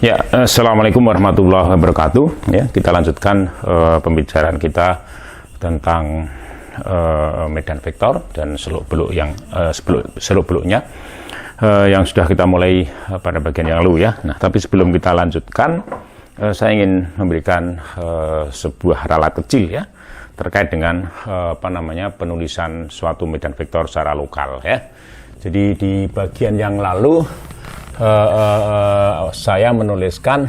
Ya, assalamualaikum warahmatullahi wabarakatuh. Ya, kita lanjutkan pembicaraan kita tentang medan vektor dan seluk-beluk yang seluk-beluknya yang sudah kita mulai pada bagian yang lalu ya. Nah, tapi sebelum kita lanjutkan, saya ingin memberikan sebuah ralat kecil ya terkait dengan penulisan suatu medan vektor secara lokal ya. Jadi di bagian yang lalu saya menuliskan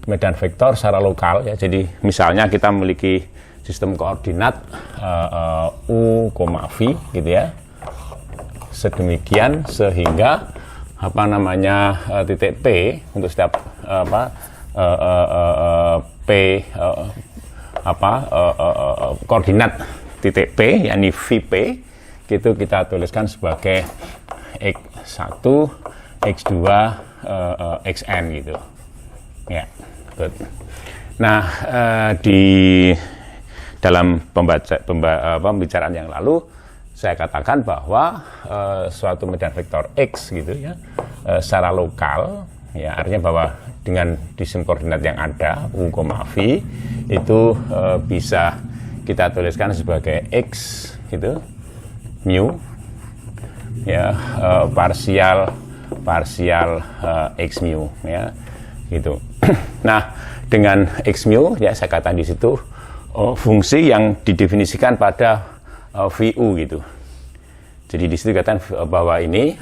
medan vektor secara lokal ya. Jadi misalnya kita memiliki sistem koordinat u, v gitu ya. Sedemikian sehingga titik P untuk setiap P koordinat titik P yakni VP itu kita tuliskan sebagai X1 X2, Xn gitu. Ya, good. Nah, di dalam pembicaraan yang lalu saya katakan bahwa suatu medan vektor X gitu ya, secara lokal ya, artinya bahwa dengan sistem koordinat yang ada u, v itu bisa kita tuliskan sebagai X gitu, mu ya, parsial x mu ya gitu. Nah, dengan x mu ya saya katakan di situ fungsi yang didefinisikan pada VU gitu. Jadi di situ dikatakan bahwa ini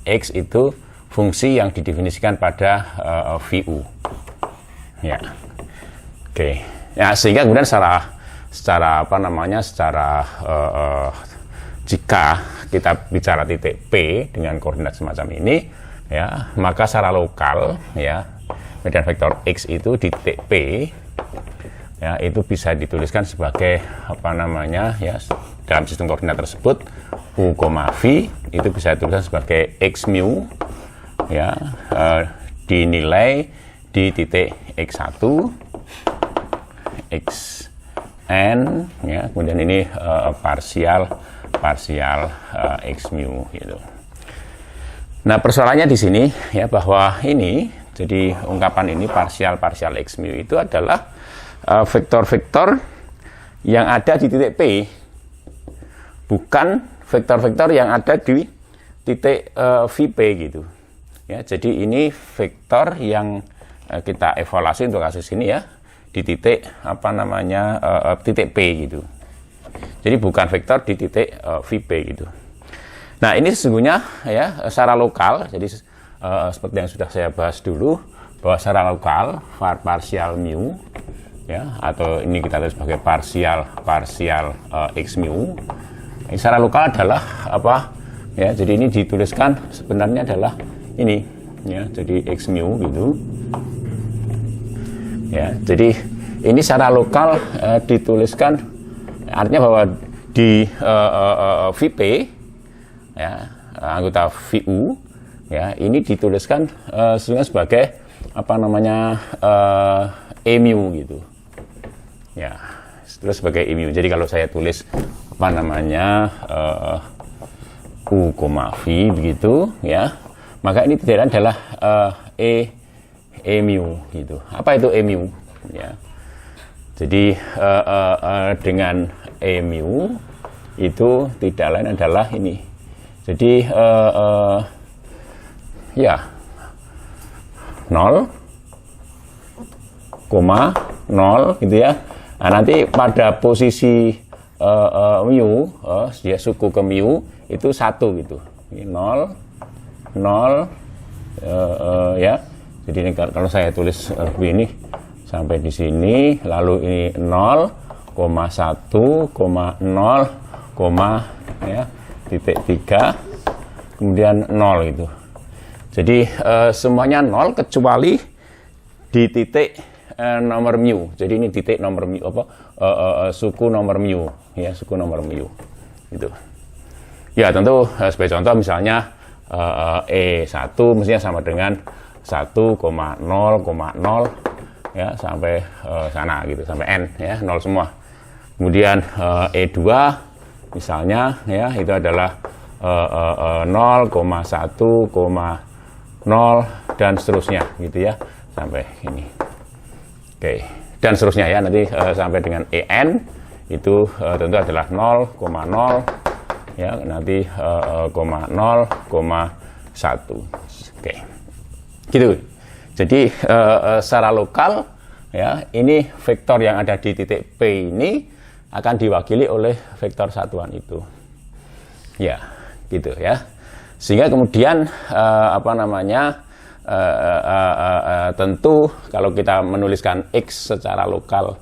x itu fungsi yang didefinisikan pada VU. Ya. Oke. Ya, sehingga kemudian secara jika kita bicara titik P dengan koordinat semacam ini ya, maka secara lokal ya medan vektor X itu di titik P ya itu bisa dituliskan sebagai ya dalam sistem koordinat tersebut u, v itu bisa dituliskan sebagai x mu ya, dinilai di titik X1 Xn ya, kemudian ini parsial x mu gitu. Nah, persoalannya di sini ya bahwa ini jadi ungkapan ini parsial x mu itu adalah vektor-vektor yang ada di titik P, bukan vektor-vektor yang ada di titik VP gitu. Ya, jadi ini vektor yang kita evaluasi untuk kasus ini ya di titik titik P gitu. Jadi bukan vektor di titik VP gitu. Nah, ini sesungguhnya ya secara lokal. Jadi seperti yang sudah saya bahas dulu bahwa secara lokal parsial mu ya, atau ini kita tulis sebagai parsial x mu. Ini secara lokal adalah ya, jadi ini dituliskan sebenarnya adalah ini ya, jadi x mu gitu. Ya, jadi ini secara lokal dituliskan artinya bahwa di VP ya, anggota VU ya, ini dituliskan sebagai mu gitu. Ya, terus sebagai mu. Jadi kalau saya tulis u, v begitu ya, maka ini tidak adalah mu gitu. Apa itu mu ya? Jadi dengan mu itu tidak lain adalah ini. Jadi ya 0, 0 gitu ya. Nah, nanti pada posisi mu ya, suku ke mu itu 1 gitu. Ini 0 ya. Jadi ini kalau saya tulis begini sampai di sini, lalu ini 0,1,0, ya, titik 3, kemudian 0 itu. Jadi semuanya 0 kecuali di titik nomor mu. Jadi ini titik nomor mu suku nomor mu ya, suku nomor mu itu. Ya, tentu sebagai contoh misalnya E1 mestinya sama dengan 1,0,0 ya sampai sana gitu, sampai n ya, 0 semua. Kemudian E2 misalnya ya itu adalah 0,1,0 0 dan seterusnya gitu ya, sampai ini. Oke, dan seterusnya ya, nanti sampai dengan en itu tentu adalah 0,0 ya, nanti 0,1. Oke, gitu. Jadi secara lokal ya, ini vektor yang ada di titik P ini akan diwakili oleh vektor satuan itu. Ya, gitu ya. Sehingga kemudian tentu kalau kita menuliskan X secara lokal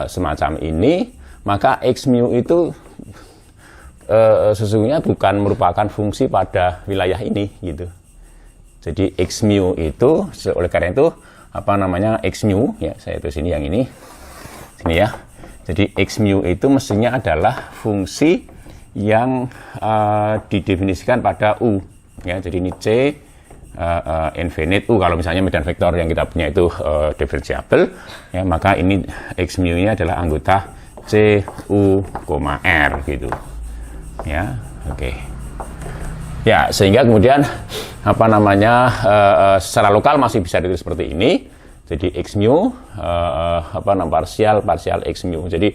semacam ini, maka X mu itu sesungguhnya bukan merupakan fungsi pada wilayah ini gitu. Jadi X mu itu, oleh karena itu X mu ya, saya tulis ini yang ini sini ya. Jadi X mu itu mestinya adalah fungsi yang didefinisikan pada U ya. Jadi ini C infinite U, kalau misalnya medan vektor yang kita punya itu diferensiabel ya, maka ini X mu nya adalah anggota C U, R gitu ya. Oke. Ya, sehingga kemudian secara lokal masih bisa ditulis seperti ini. Jadi X mu parsial X mu. Jadi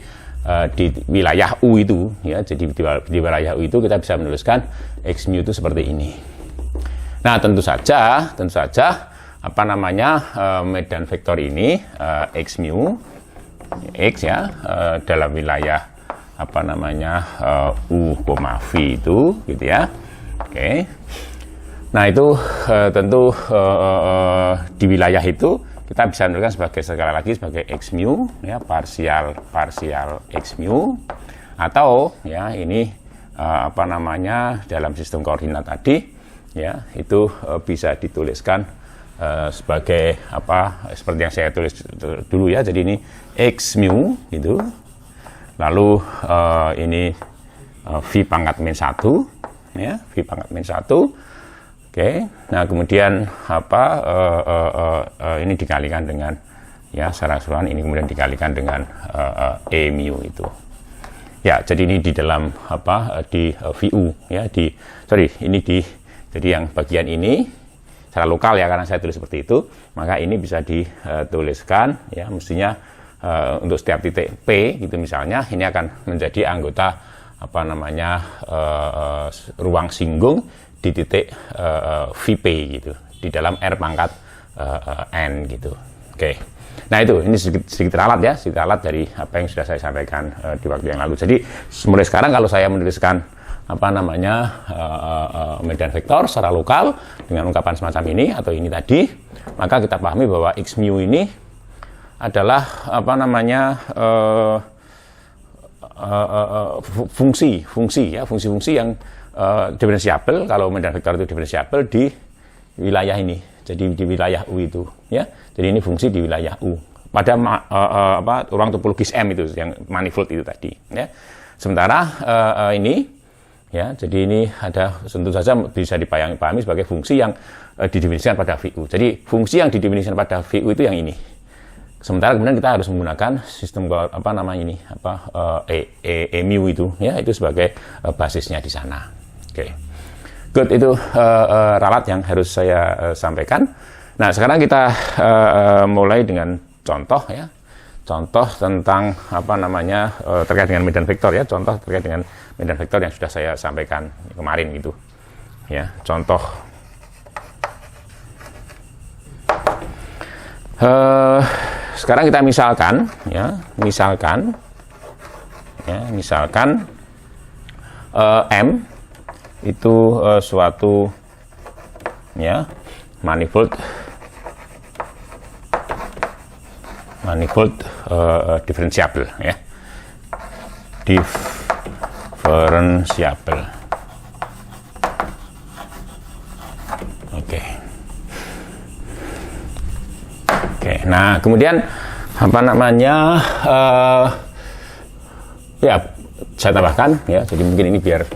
di wilayah U itu ya, jadi di wilayah U itu kita bisa menuliskan X mu itu seperti ini. Nah, tentu saja medan vektor ini X mu X ya, dalam wilayah U, V itu gitu ya. Oke. Nah, itu tentu di wilayah itu kita bisa menuliskan sekali lagi sebagai X mu ya, parsial X mu, atau ya ini dalam sistem koordinat tadi ya, itu bisa dituliskan sebagai seperti yang saya tulis dulu ya. Jadi ini X mu gitu. Lalu ini V pangkat min 1 ya, V pangkat min 1. Oke. Nah, kemudian ini dikalikan dengan ya, secara keseluruhan ini kemudian dikalikan dengan E mu itu. Ya, jadi ini di dalam di VU ya, jadi yang bagian ini secara lokal ya, karena saya tulis seperti itu, maka ini bisa dituliskan ya, mestinya untuk setiap titik P gitu misalnya, ini akan menjadi anggota ruang singgung di titik VP gitu, di dalam R pangkat N gitu. Oke. Nah, ini sedikit ralat ya, sedikit ralat dari apa yang sudah saya sampaikan di waktu yang lalu. Jadi mulai sekarang kalau saya menuliskan medan vektor secara lokal dengan ungkapan semacam ini atau ini tadi, maka kita pahami bahwa X mu ini adalah fungsi yang diferensiabel. Kalau medan vektor itu diferensiabel di wilayah ini, jadi di wilayah U itu ya. Jadi ini fungsi di wilayah U pada ruang topologis M itu yang manifold itu tadi ya. Sementara ini ya, jadi ini ada, tentu saja bisa dipahami sebagai fungsi yang didefinisikan pada VU. Jadi fungsi yang didefinisikan pada VU itu yang ini. Sementara kemudian kita harus menggunakan sistem E mu itu ya, itu sebagai basisnya di sana. Oke. Good, itu ralat yang harus saya sampaikan. Nah, sekarang kita mulai dengan contoh ya. Contoh tentang terkait dengan medan vektor ya, contoh terkait dengan medan vektor yang sudah saya sampaikan kemarin gitu. Ya, contoh. Sekarang kita misalkan M itu suatu ya manifold diferensiabel ya, diferensiabel. Oke. Nah, kemudian ya saya tambahkan ya, jadi mungkin ini biar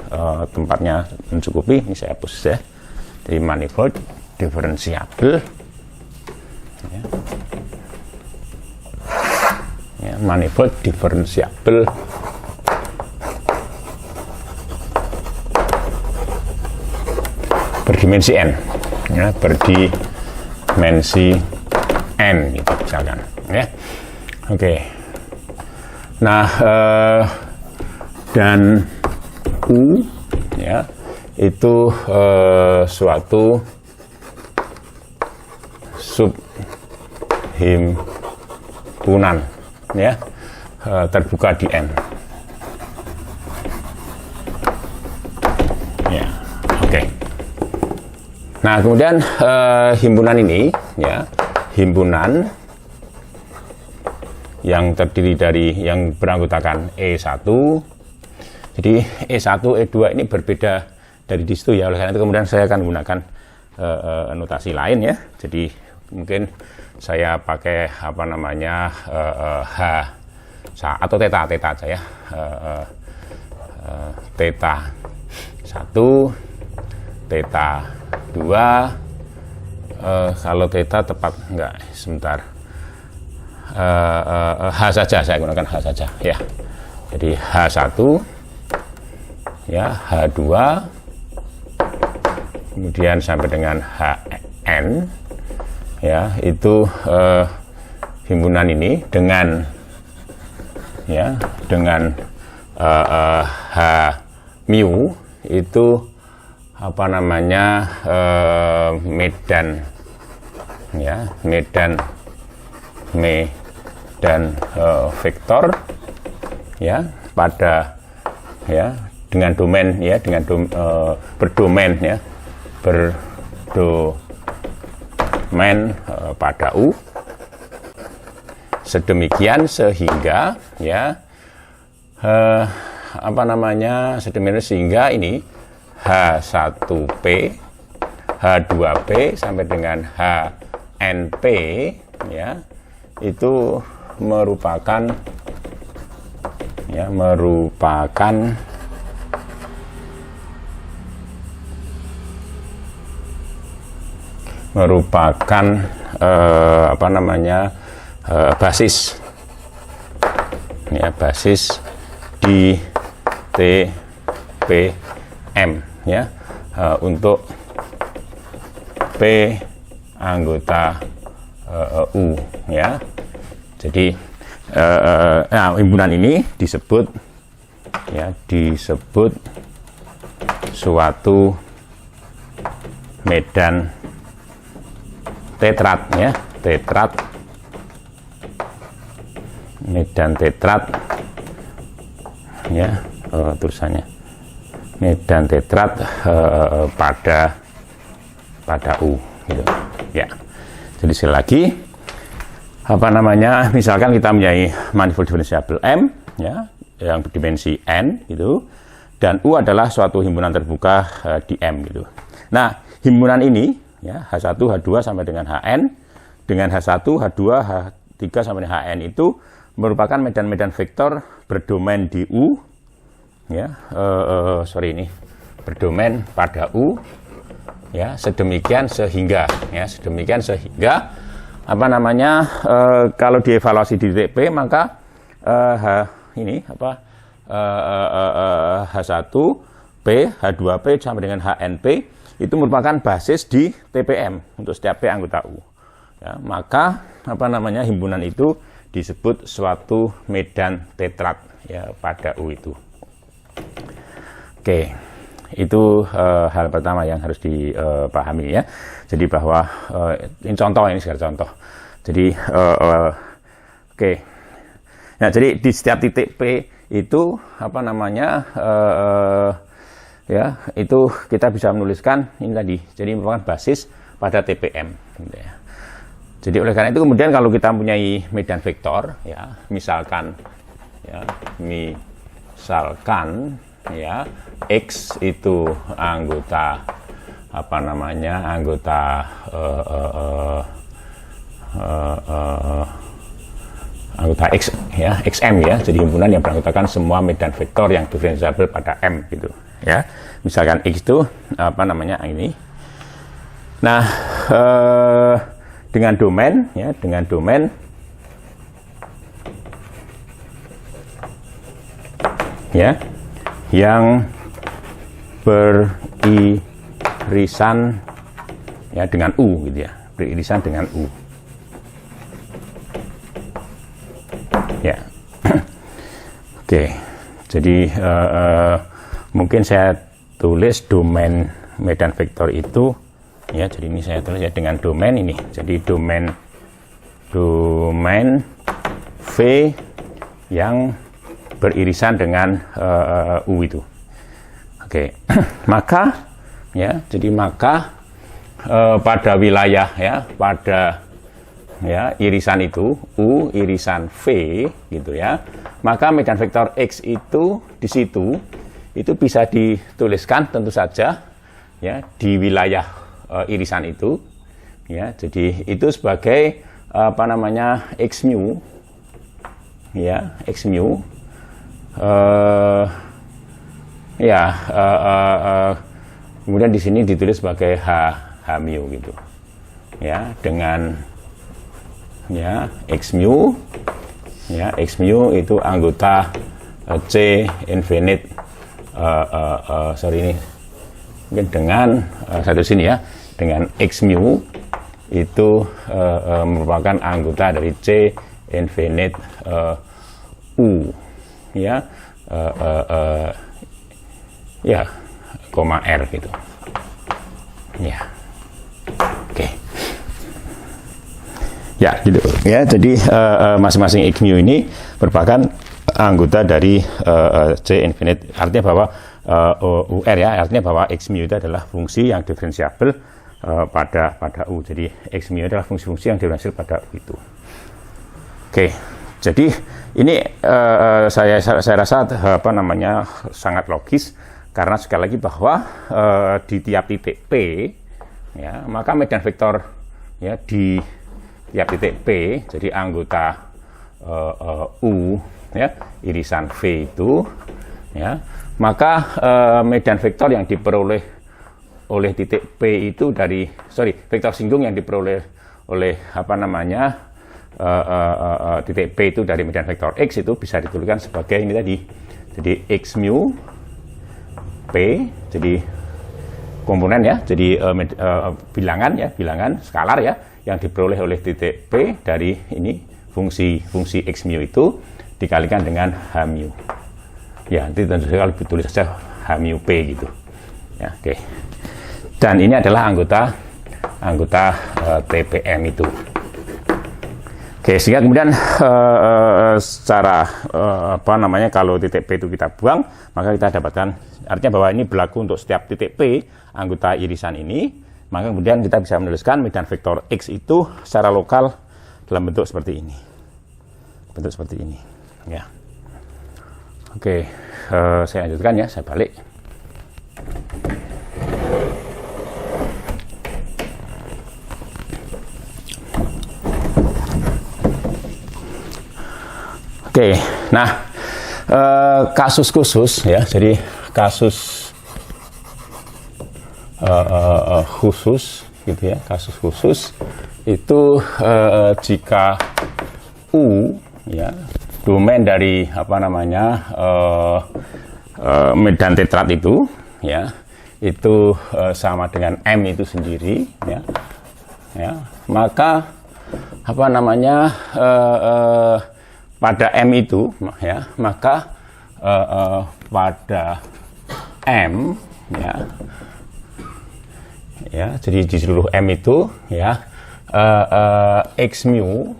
tempatnya mencukupi, ini saya hapus ya. Jadi manifold diferensiabel ya, manifold diferensiabel berdimensi n ya, berdimensi n gitu misalkan ya. Oke. Nah, dan U ya itu suatu subhimpunan ya, terbuka di M. Ya, oke. Nah, kemudian himpunan ini ya, himpunan yang terdiri dari yang beranggotakan E1. Jadi E1, E2 ini berbeda dari di situ ya. Oleh karena itu kemudian saya akan menggunakan notasi lain ya. Jadi mungkin saya pakai apa namanya H atau theta aja ya. Theta 1, theta 2. Kalau theta tepat enggak, sebentar. H saja, saya gunakan H saja ya. Jadi H1 ya, H2 kemudian sampai dengan HN ya, itu himpunan ini dengan ya, dengan H mu itu apa namanya medan ya, medan vektor ya pada ya dengan domain ya, dengan berdomain ya, berdomain pada U, sedemikian sehingga ya apa namanya, sedemikian sehingga ini H1P, H2P sampai dengan HNP ya, itu merupakan ya, merupakan apa namanya basis ya, basis di TPM ya, untuk P anggota U ya. Jadi nah, himpunan ini disebut ya, disebut suatu medan tetrat ya, tetrat, medan tetrat ya, tulisannya medan tetrat pada U gitu ya. Jadi sekali lagi apa namanya, misalkan kita mempunyai manifold diferensiabel M ya, yang berdimensi n gitu, dan U adalah suatu himpunan terbuka di M gitu. Nah, himpunan ini ya, H1, H2 sampai dengan HN, dengan H1, H2, H3 sampai dengan HN itu merupakan medan-medan vektor berdomain di U ya, ini berdomain pada U ya, sedemikian sehingga ya, sedemikian sehingga apa namanya kalau dievaluasi di titik P, maka ini apa H1P, H2P sampai dengan HNP itu merupakan basis di TPM untuk setiap P anggota U ya, maka apa namanya, himpunan itu disebut suatu medan tetrat ya pada U itu. Oke, itu hal pertama yang harus dipahami ya. Jadi bahwa ini contoh, ini sekedar contoh. Jadi oke. Nah, jadi di setiap titik P itu apa namanya ya, itu kita bisa menuliskan ini tadi. Jadi merupakan basis pada TPM gitu ya. Jadi oleh karena itu kemudian kalau kita mempunyai medan vektor ya, misalkan ya X itu anggota apa namanya, anggota anggota X ya, XM ya, jadi himpunan yang beranggotakan semua medan vektor yang diferensiabel pada M gitu ya. Misalkan X itu apa namanya ini. Nah, dengan domain ya, dengan domain ya yang beririsan ya, dengan U gitu ya, beririsan dengan U. Ya. Oke, jadi mungkin saya tulis domain medan vektor itu ya, jadi ini saya tulis ya dengan domain ini, jadi domain V yang beririsan dengan U itu. Oke, maka ya, jadi maka pada wilayah ya, pada ya irisan itu U irisan V gitu ya, maka medan vektor X itu di situ itu bisa dituliskan tentu saja ya di wilayah irisan itu ya, jadi itu sebagai apa namanya X mu ya, X mu kemudian di sini ditulis sebagai H mu gitu ya, dengan ya X mu ya, X mu itu anggota C infinite sorry ini mungkin dengan satu sini ya, dengan X mu itu merupakan anggota dari C infinite U ya, ya koma R gitu ya. Oke. Ya, gitu. Ya, jadi masing-masing X mu ini merupakan anggota dari C infinite. Artinya bahwa UR ya, artinya bahwa X mu itu adalah fungsi yang diferensiabel pada U. Jadi X mu adalah fungsi-fungsi yang diferensiabel pada U itu. Oke. Jadi ini saya rasa apa namanya sangat logis, karena sekali lagi bahwa di tiap titik P ya, maka medan vektor ya di tiap titik P, jadi anggota U ya, irisan V itu ya, maka medan vektor yang diperoleh oleh titik P itu dari vektor singgung yang diperoleh oleh apa namanya titik P itu dari medan vektor X itu bisa dituliskan sebagai ini tadi, jadi X mu P, jadi komponen ya, jadi bilangan ya, bilangan skalar ya, yang diperoleh oleh titik P dari ini fungsi X mu itu dikalikan dengan H mu. Ya, nanti tentu saja kalau ditulis saja H mu P gitu. Ya, oke. Dan ini adalah anggota TPM itu. Oke, sehingga kemudian secara apa namanya, kalau titik P itu kita buang, maka kita dapatkan, artinya bahwa ini berlaku untuk setiap titik P anggota irisan ini. Maka kemudian kita bisa menuliskan medan vektor X itu secara lokal dalam bentuk seperti ini. Bentuk seperti ini. Ya. Oke, saya lanjutkan ya, saya balik. Oke, nah kasus khusus ya, jadi kasus khusus gitu ya, kasus khusus itu jika U ya, domain dari apa namanya medan tetrat itu ya, itu sama dengan M itu sendiri ya, ya, maka apa namanya pada M itu ya, maka pada M ya, jadi di seluruh M itu ya, X mu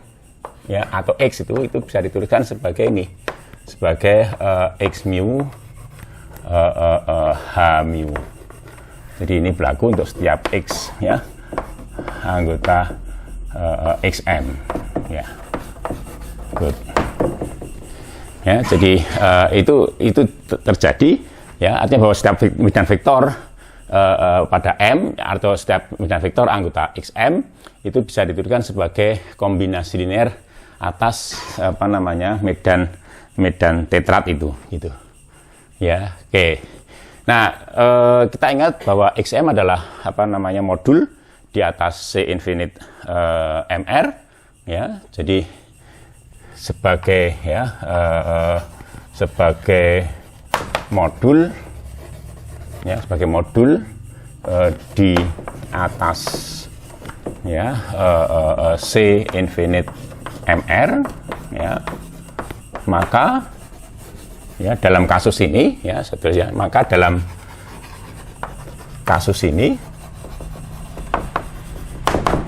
ya, atau X itu bisa dituliskan sebagai ini, sebagai X mu H mu. Jadi ini berlaku untuk setiap X ya, anggota XM ya. Good. Ya, jadi itu terjadi ya, artinya bahwa setiap medan vektor pada M atau setiap medan vektor anggota XM itu bisa dituliskan sebagai kombinasi linear atas apa namanya medan tetrat itu gitu. Ya, oke. Nah, kita ingat bahwa XM adalah apa namanya modul di atas C infinite MR ya. Jadi sebagai ya sebagai modul ya, sebagai modul di atas ya C infinite MR, ya, maka ya dalam kasus ini ya seterusnya, maka dalam kasus ini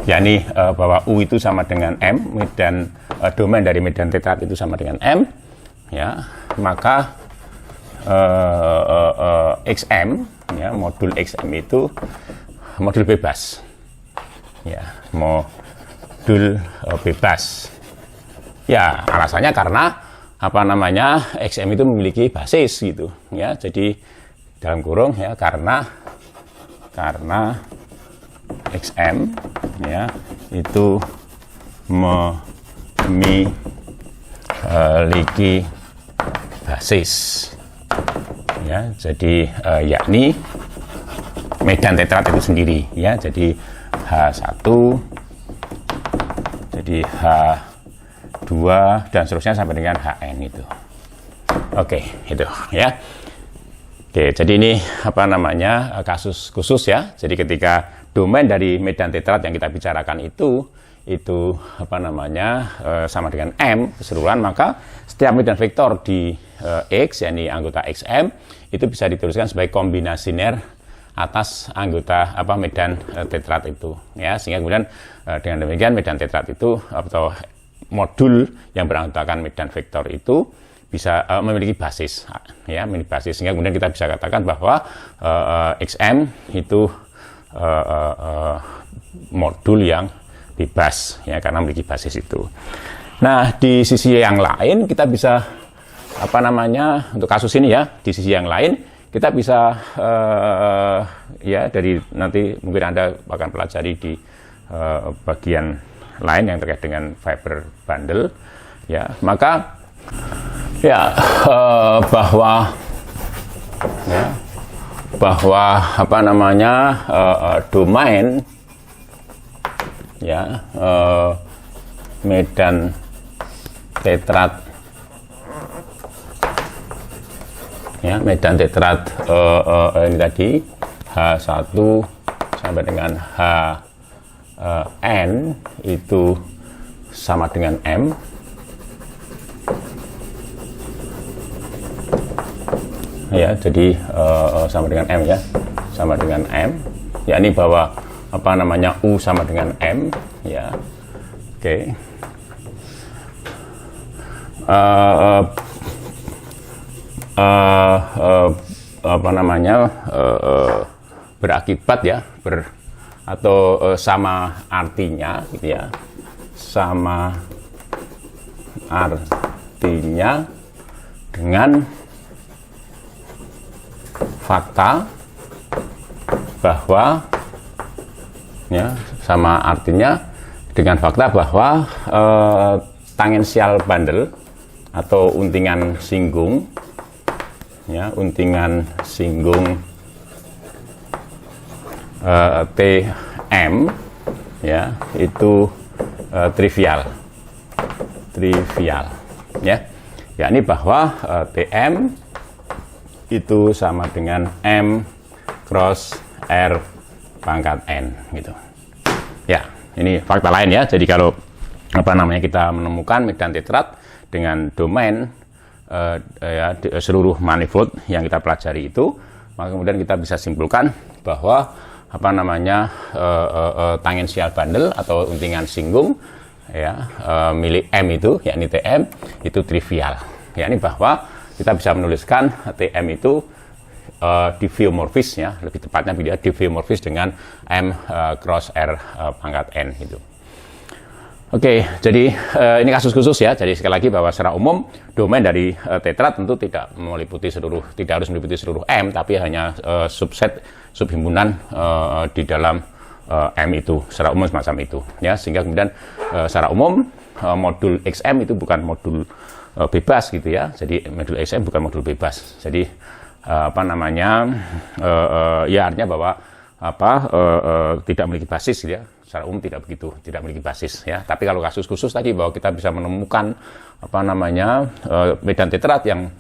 yakni bahwa U itu sama dengan M dan domain dari medan tetrat itu sama dengan M, ya, maka XM, ya, modul XM itu modul bebas, ya, modul bebas. Ya, alasannya karena apa namanya, XM itu memiliki basis gitu, ya. Jadi dalam kurung ya karena XM ya itu memiliki basis, ya. Jadi yakni medan tetrat itu sendiri, ya. Jadi H1, jadi H2 dan seterusnya sampai dengan Hn itu. Oke, itu ya. Oke, jadi ini apa namanya, kasus khusus ya. Jadi ketika domain dari medan tetrat yang kita bicarakan itu apa namanya sama dengan M keseluruhan, maka setiap medan vektor di X, yakni anggota XM, itu bisa dituliskan sebagai kombinasi linear atas anggota apa medan tetrat itu, ya. Sehingga kemudian dengan demikian medan tetrat itu atau modul yang beranggotakan medan vektor itu bisa memiliki basis, ya, memiliki basis. Sehingga kemudian kita bisa katakan bahwa XM itu modul yang bebas, ya, karena memiliki basis itu. Nah, di sisi yang lain kita bisa apa namanya, untuk kasus ini ya, di sisi yang lain kita bisa ya dari nanti mungkin Anda akan pelajari di bagian lain yang terkait dengan fiber bundle, ya, maka ya bahwa apa namanya domain ya medan tetrat, ya, medan tetrat ini tadi H1 sampai dengan Hn itu sama dengan M, ya. Jadi sama dengan M, ya, sama dengan M, yakni bahwa apa namanya U sama dengan M, ya. Oke. Apa namanya berakibat ya atau sama artinya gitu ya, sama artinya dengan fakta bahwa, ya, sama artinya dengan fakta bahwa tangensial bundle atau untingan singgung, ya, untingan singgung TM, ya, itu trivial, ya, yakni bahwa TM itu sama dengan M cross R pangkat N gitu. Ya, ini fakta lain ya. Jadi kalau apa namanya kita menemukan medan tetrat dengan domain ya, seluruh manifold yang kita pelajari itu, maka kemudian kita bisa simpulkan bahwa apa namanya tangensial bundle atau untingan singgung, ya, milik M itu yakni TM itu trivial, yakni bahwa kita bisa menuliskan TM itu diffeomorfis, ya, lebih tepatnya dia diffeomorfis dengan M cross R pangkat N itu. Oke, jadi ini kasus khusus ya. Jadi sekali lagi bahwa secara umum domain dari tetrat tentu tidak harus meliputi seluruh M, tapi hanya subset, subhimpunan di dalam M itu. Secara umum semacam itu, ya. Sehingga kemudian secara umum modul XM itu bukan modul bebas gitu ya. Jadi modul XM bukan modul bebas. Jadi apa namanya ya artinya bahwa tidak memiliki basis gitu ya. Secara umum tidak begitu, tidak memiliki basis ya. Tapi kalau kasus khusus tadi bahwa kita bisa menemukan apa namanya medan tetrat yang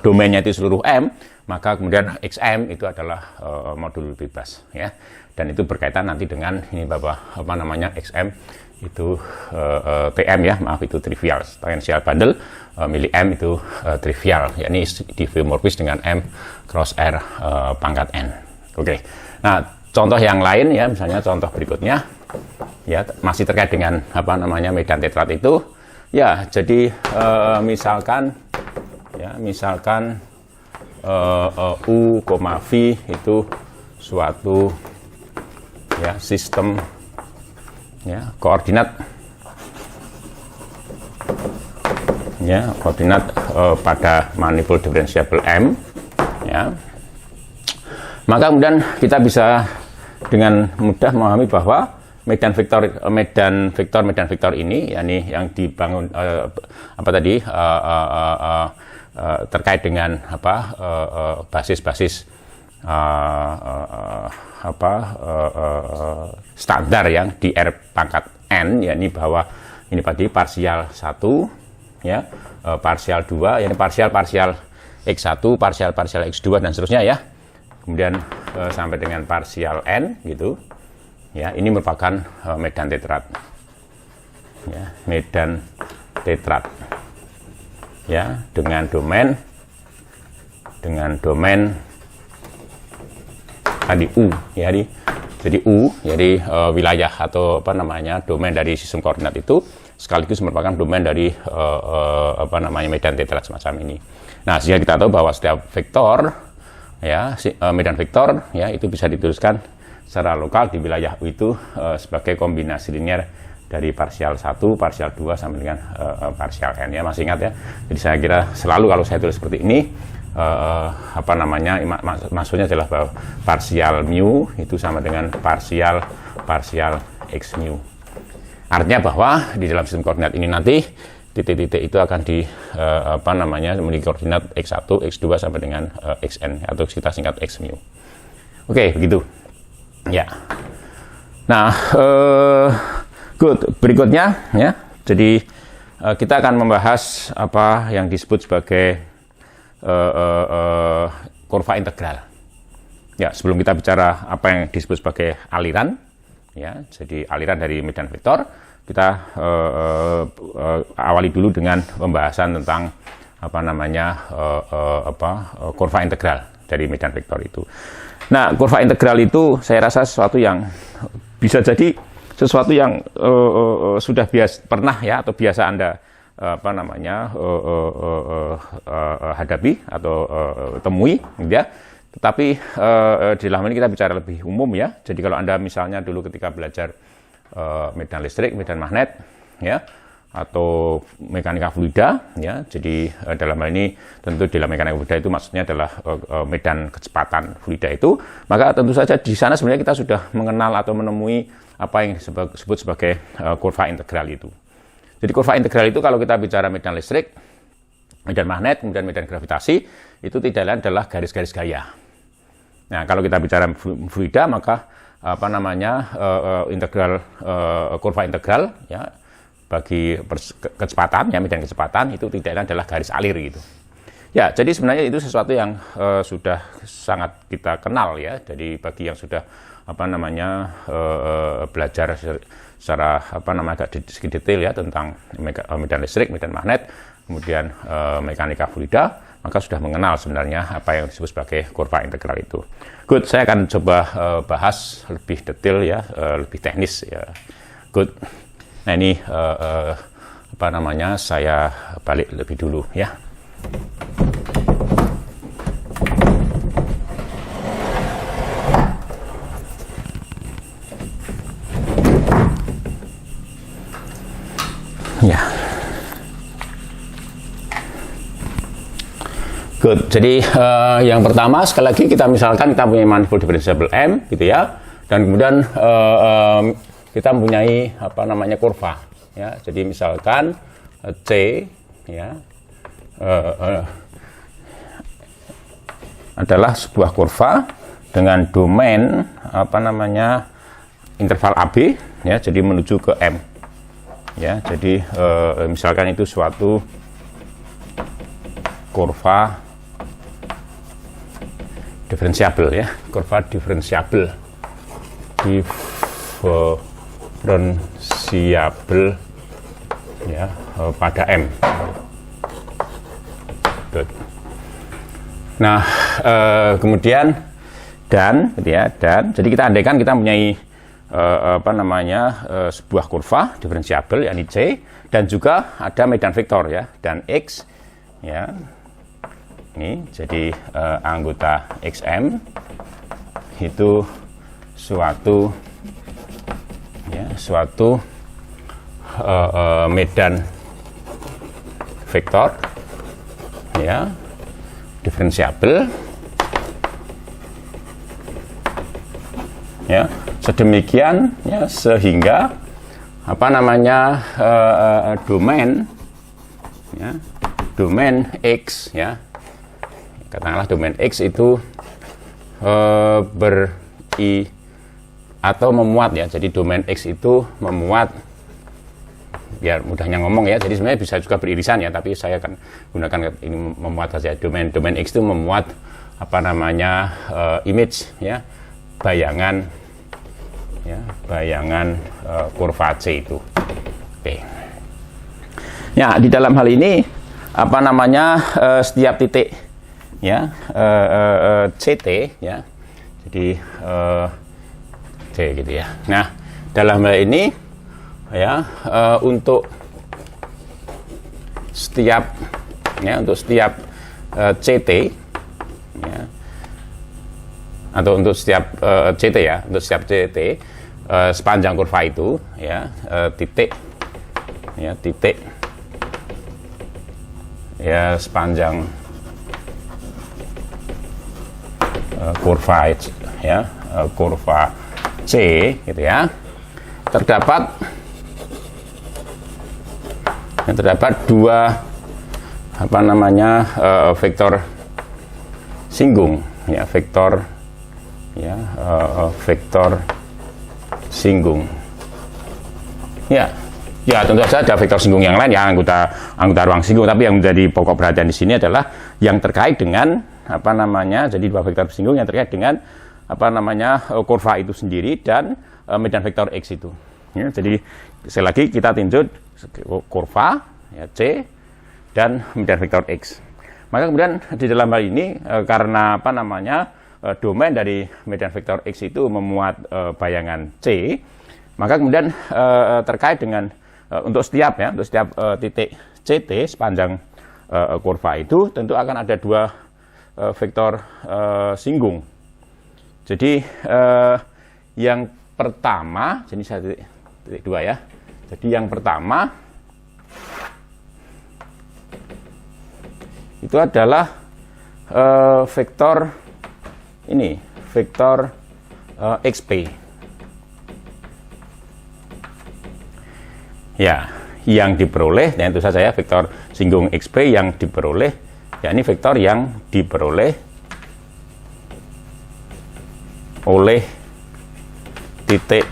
domainnya itu seluruh M, maka kemudian XM itu adalah modul bebas, ya. Dan itu berkaitan nanti dengan ini Bapak, apa namanya, XM itu TM, ya, maaf, itu trivial, tangential bundle, milik M itu trivial, yakni diffeomorphis dengan M cross R pangkat N. Oke. Nah, contoh yang lain, ya, misalnya contoh berikutnya, ya, masih terkait dengan apa namanya medan tetrat itu, ya. Jadi misalkan U, V itu suatu, ya, sistem, ya, koordinat, ya, koordinat pada manifold differentiable M, ya. Maka kemudian kita bisa dengan mudah memahami bahwa medan vektor ini, yakni yang dibangun terkait dengan basis-basis standar yang di R pangkat N, yakni bahwa ini tadi parsial 1, ya, parsial 2, yakni parsial X1, parsial X2 dan seterusnya, ya. Kemudian sampai dengan parsial N, gitu, ya. Ini merupakan medan tetrat, ya, medan tetrat, ya, dengan domain tadi U, ya. Jadi U, jadi wilayah atau apa namanya domain dari sistem koordinat itu sekaligus merupakan domain dari medan tetrat semacam ini. Nah, sehingga kita tahu bahwa setiap vektor, ya, medan vektor, ya, itu bisa dituliskan secara lokal di wilayah U itu sebagai kombinasi linear dari parsial 1, parsial 2 sampai dengan parsial N, ya. Masih ingat, ya? Jadi saya kira selalu kalau saya tulis seperti ini, maksudnya adalah bahwa parsial mu itu sama dengan parsial X mu. Artinya bahwa di dalam sistem koordinat ini nanti titik-titik itu akan memiliki koordinat X1, X2 sampai dengan Xn, atau kita singkat X mu. Oke, begitu. Ya. Nah, berikutnya, ya. Jadi kita akan membahas apa yang disebut sebagai kurva integral. Ya, sebelum kita bicara apa yang disebut sebagai aliran, ya. Jadi aliran dari medan vektor, kita awali dulu dengan pembahasan tentang kurva integral dari medan vektor itu. Nah, kurva integral itu saya rasa sesuatu yang bisa jadi sesuatu yang sudah pernah, ya, atau biasa Anda hadapi atau temui, ya. Tetapi di dalam ini kita bicara lebih umum, ya. Jadi kalau Anda misalnya dulu ketika belajar medan listrik, medan magnet, ya, atau mekanika fluida, ya. Jadi dalam hal ini tentu dalam mekanika fluida itu maksudnya adalah medan kecepatan fluida itu, maka tentu saja di sana sebenarnya kita sudah mengenal atau menemui apa yang disebut sebagai kurva integral itu. Jadi kurva integral itu kalau kita bicara medan listrik, medan magnet, kemudian medan gravitasi, itu tidak lain adalah garis-garis gaya. Nah, kalau kita bicara fluida, maka kurva integral, ya, bagi kecepatan, ya, medan kecepatan itu tidak lain adalah garis alir, gitu. Ya, jadi sebenarnya itu sesuatu yang sudah sangat kita kenal, ya. Jadi bagi yang sudah belajar secara agak sedikit detail, ya, tentang medan listrik, medan magnet, kemudian mekanika fluida, maka sudah mengenal sebenarnya apa yang disebut sebagai kurva integral itu. Good, saya akan coba bahas lebih detail, ya, lebih teknis, ya. Good. Nah, ini saya balik lebih dulu, ya. Ya. Good. Jadi yang pertama, sekali lagi kita misalkan kita punya manifold differentiable M, gitu, ya. Dan kemudian kita mempunyai kurva, ya. Jadi misalkan C, ya, adalah sebuah kurva dengan domain interval AB, ya, jadi menuju ke M, ya. Jadi misalkan itu suatu kurva diferensiabel ya, kurva diferensiabel ya pada M. Nah, kemudian dan gitu ya, dan jadi kita andaikan kita mempunyai sebuah kurva diferensiabel yakni C, dan juga ada medan vektor ya, dan X ya. Ini jadi anggota XM itu suatu medan vektor ya diferensiabel ya, sedemikian ya sehingga domain ya, domain X ya, katakanlah domain X itu atau memuat ya, jadi domain X itu memuat, biar mudahnya ngomong ya, jadi sebenarnya bisa juga beririsan ya, tapi saya akan gunakan ini memuat saja. Domain X itu memuat image ya, bayangan kurva C itu. Oke. Ya, di dalam hal ini setiap titik ya CT ya, jadi C gitu ya. Nah, dalam hal ini ya untuk setiap CT ya, atau untuk setiap CT ya, untuk setiap CT sepanjang kurva itu ya, titik ya sepanjang kurva ya, kurva C gitu ya, terdapat dua vektor singgung ya, vektor singgung ya. Ya, tentu saja ada vektor singgung yang lain ya, anggota ruang singgung, tapi yang menjadi pokok perhatian di sini adalah yang terkait dengan jadi dua vektor singgung yang terkait dengan kurva itu sendiri dan medan vektor X itu ya. Jadi sekali lagi kita tinjau kurva ya, C dan medan vektor X. Maka kemudian di dalam hal ini karena domain dari medan vektor X itu memuat bayangan C, maka kemudian terkait dengan untuk setiap titik CT sepanjang kurva itu tentu akan ada dua vektor singgung. Jadi yang pertama, jadi titik dua ya. Jadi yang pertama itu adalah vektor XP. Ya, yang diperoleh, dan itu saja ya, vektor singgung XP yang diperoleh, ya ini vektor yang diperoleh oleh titik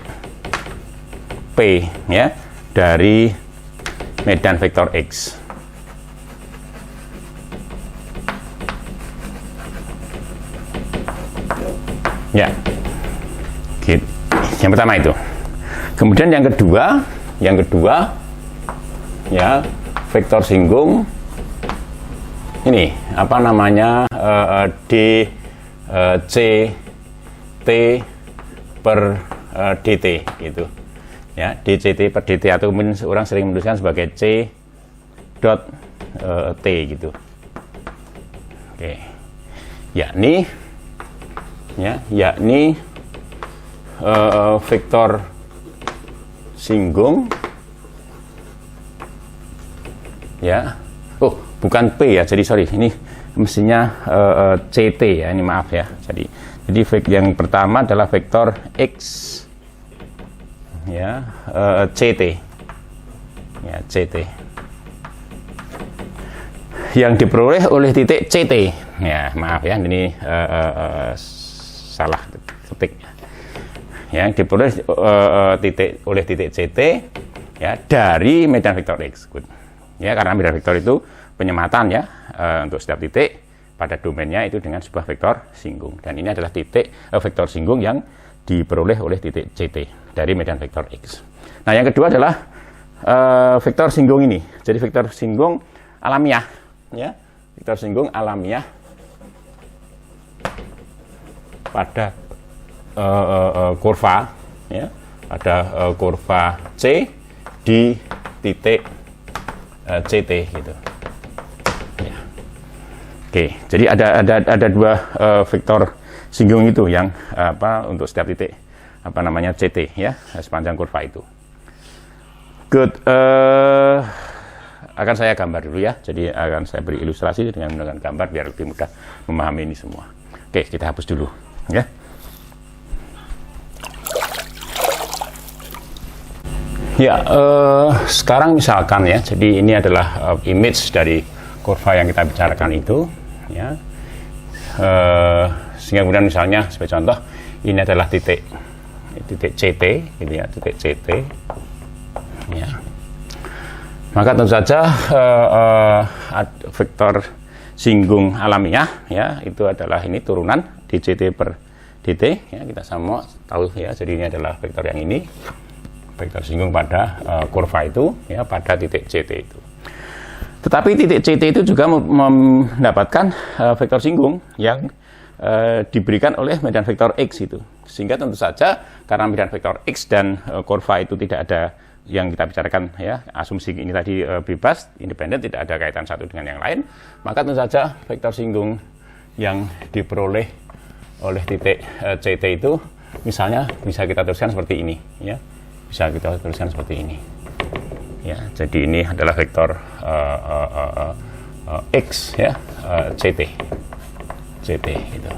P ya dari medan vektor X. Ya, gitu. Yang pertama itu. Kemudian yang kedua ya, vektor singgung ini dct per dt gitu ya, dct per dt, atau mungkin orang sering menuliskan sebagai c dot t gitu. Oke, yakni vektor singgung ya, bukan P ya, jadi sorry, ini mestinya CT ya, ini maaf ya. Jadi yang pertama adalah vektor X ya, CT ya, CT yang diperoleh oleh titik CT ya, maaf ya, ini salah ketik ya, yang diperoleh oleh titik CT ya dari medan vektor X. Good. Ya, karena medan vektor itu penyematan ya untuk setiap titik pada domainnya itu dengan sebuah vektor singgung, dan ini adalah vektor singgung yang diperoleh oleh titik CT dari medan vektor X. Nah, yang kedua adalah vektor singgung ini. Jadi vektor singgung alamiah ya, vektor singgung alamiah pada kurva ya, pada kurva C di titik CT gitu. Ya. Oke, jadi ada dua vektor singgung itu yang untuk setiap titik CT ya, sepanjang kurva itu. Good. Akan saya gambar dulu ya. Jadi akan saya beri ilustrasi dengan menggunakan gambar biar lebih mudah memahami ini semua. Oke, kita hapus dulu ya. Ya, sekarang misalkan ya, jadi ini adalah image dari kurva yang kita bicarakan itu, ya. Sehingga kemudian misalnya sebagai contoh, ini adalah titik CT, gitu ya, titik CT, ya. Maka tentu saja vektor singgung alamiah, ya, itu adalah ini turunan dct per dt, ya, kita sama tahu ya, jadi ini adalah vektor yang ini. Vektor singgung pada kurva itu ya, pada titik CT itu. Tetapi titik CT itu juga mendapatkan vektor singgung yang diberikan oleh medan vektor X itu. Sehingga tentu saja karena medan vektor X dan kurva itu tidak ada yang kita bicarakan ya, asumsi ini tadi bebas, independen, tidak ada kaitan satu dengan yang lain, maka tentu saja vektor singgung yang diperoleh oleh titik CT itu misalnya bisa kita tuliskan seperti ini ya. Bisa kita tuliskan seperti ini ya, jadi ini adalah vektor X ya, CT gitu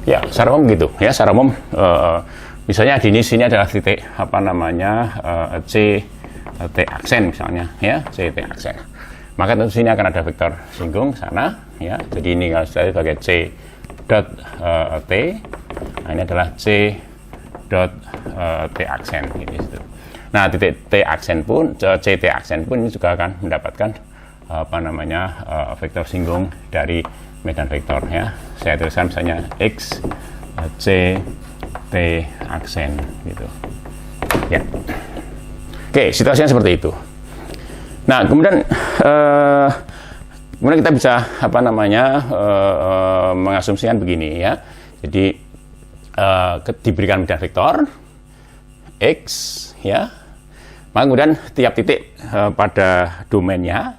ya, secara umum gitu ya, secara umum misalnya di sini adalah titik CT aksen misalnya ya, CT aksen, maka tentu sini akan ada vektor singgung sana ya, jadi ini kalau saya sebagai C dot T, nah ini adalah C dot T aksen gitu. Nah, titik T aksen pun, CT aksen pun ini juga akan mendapatkan vektor singgung dari medan vektor ya. Saya tuliskan misalnya X C T aksen gitu. Ya. Oke, situasinya seperti itu. Nah, kemudian kita bisa mengasumsikan begini ya. Jadi diberikan medan vektor X ya, maka kemudian tiap titik pada domainnya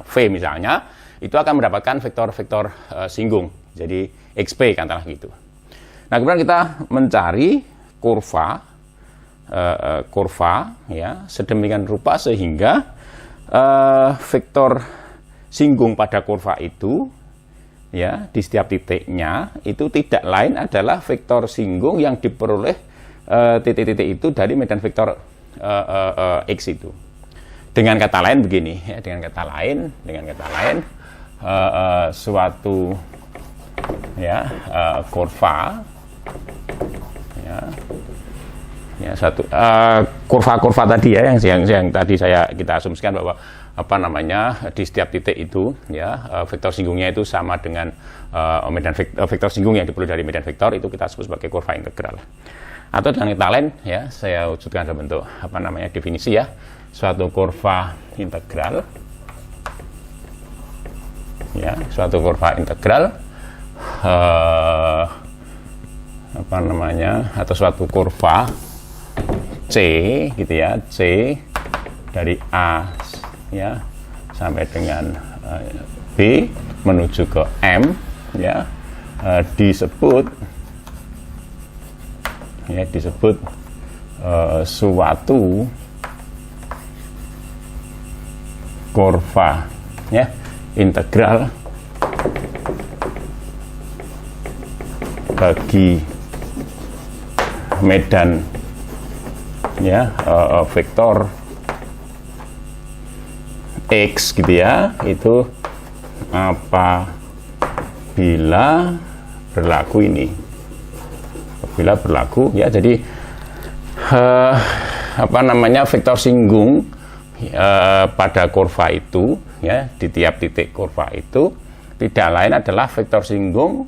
V misalnya itu akan mendapatkan vektor-vektor singgung, jadi XP katakanlah gitu. Nah, kemudian kita mencari kurva ya sedemikian rupa sehingga vektor singgung pada kurva itu ya di setiap titiknya itu tidak lain adalah vektor singgung yang diperoleh titik-titik itu dari medan vektor X itu. Dengan kata lain begini ya, dengan kata lain suatu ya kurva ya satu kurva tadi ya yang tadi kita asumsikan bahwa di setiap titik itu ya vektor singgungnya itu sama dengan medan vektor singgung yang diperoleh dari medan vektor, itu kita sebut sebagai kurva integral. Atau dengan kata lain ya, saya wujudkan dalam bentuk definisi ya, suatu kurva integral ya, suatu kurva integral atau suatu kurva C gitu ya, C dari A ya sampai dengan B menuju ke M ya, disebut suatu kurva ya integral bagi medan ya vektor X gitu ya, itu apabila berlaku ini, apabila berlaku ya, jadi vektor singgung pada kurva itu ya di tiap titik kurva itu tidak lain adalah vektor singgung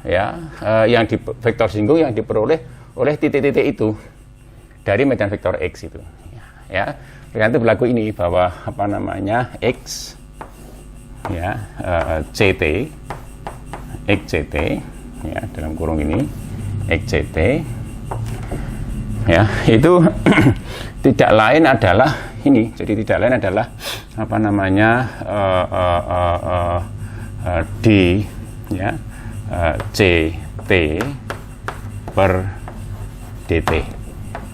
ya, vektor singgung yang diperoleh oleh titik-titik itu dari medan vektor X itu ya. Dengan itu berlaku ini bahwa apa namanya X ya CT XCT ya dalam kurung ini XCT ya itu tidak lain adalah ini. Jadi tidak lain adalah apa namanya D ya CT per DT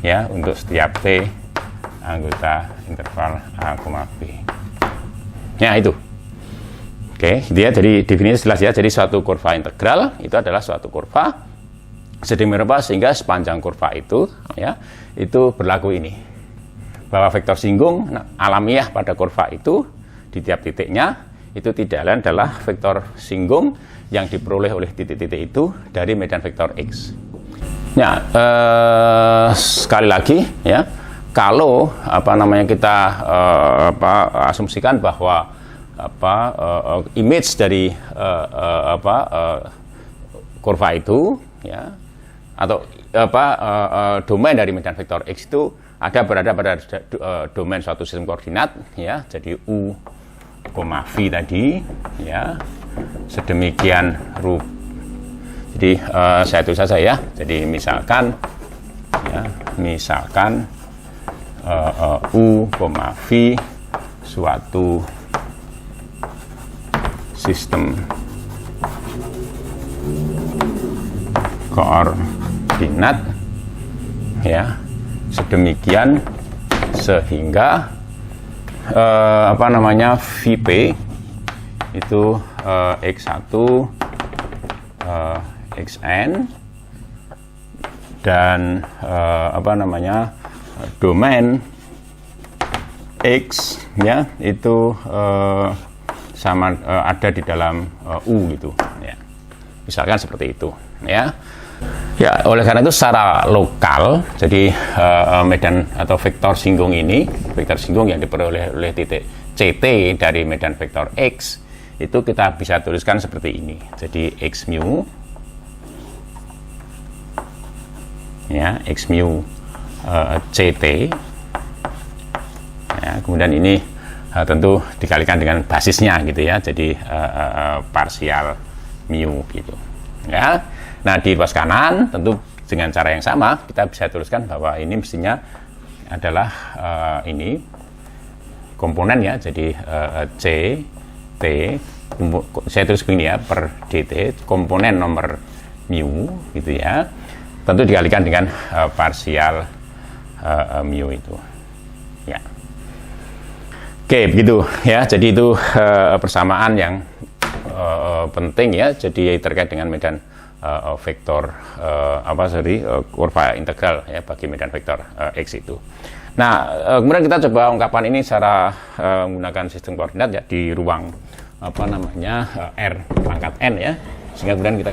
ya untuk setiap T anggota interval A, B. Ya itu. Oke, dia jadi definisi jelas ya. Jadi suatu kurva integral itu adalah suatu kurva sedemikian rupa sehingga sepanjang kurva itu ya itu berlaku ini. Bahwa vektor singgung alamiah pada kurva itu di tiap titiknya itu tidak lain adalah vektor singgung yang diperoleh oleh titik-titik itu dari medan vektor X. Ya, sekali lagi ya, kalau apa namanya kita asumsikan bahwa image dari kurva itu ya atau domain dari medan vektor X itu berada pada domain suatu sistem koordinat ya, jadi U, V tadi ya sedemikian rupa. Jadi saya tulis saja ya. Jadi misalkan U, V suatu sistem koordinat ya sedemikian sehingga VP itu X1 Xn dan domain X ya itu sama ada di dalam U gitu ya. Misalkan seperti itu ya. Ya, oleh karena itu secara lokal jadi medan atau vektor singgung ini, vektor singgung yang diperoleh oleh titik CT dari medan vektor X itu kita bisa tuliskan seperti ini. Jadi X mu ya, X mu CT ya, kemudian ini tentu dikalikan dengan basisnya gitu ya, jadi parsial mu gitu ya. Nah di ruas kanan tentu dengan cara yang sama kita bisa tuliskan bahwa ini mestinya adalah ini komponen ya, jadi C T saya tulis begini ya, per DT komponen nomor mu gitu ya, tentu dikalikan dengan parsial mu itu ya. Oke begitu ya, jadi itu persamaan yang penting ya, jadi terkait dengan medan vektor kurva integral ya bagi medan vektor X itu. Nah kemudian kita coba ungkapan ini secara menggunakan sistem koordinat ya di ruang R pangkat n ya, sehingga kemudian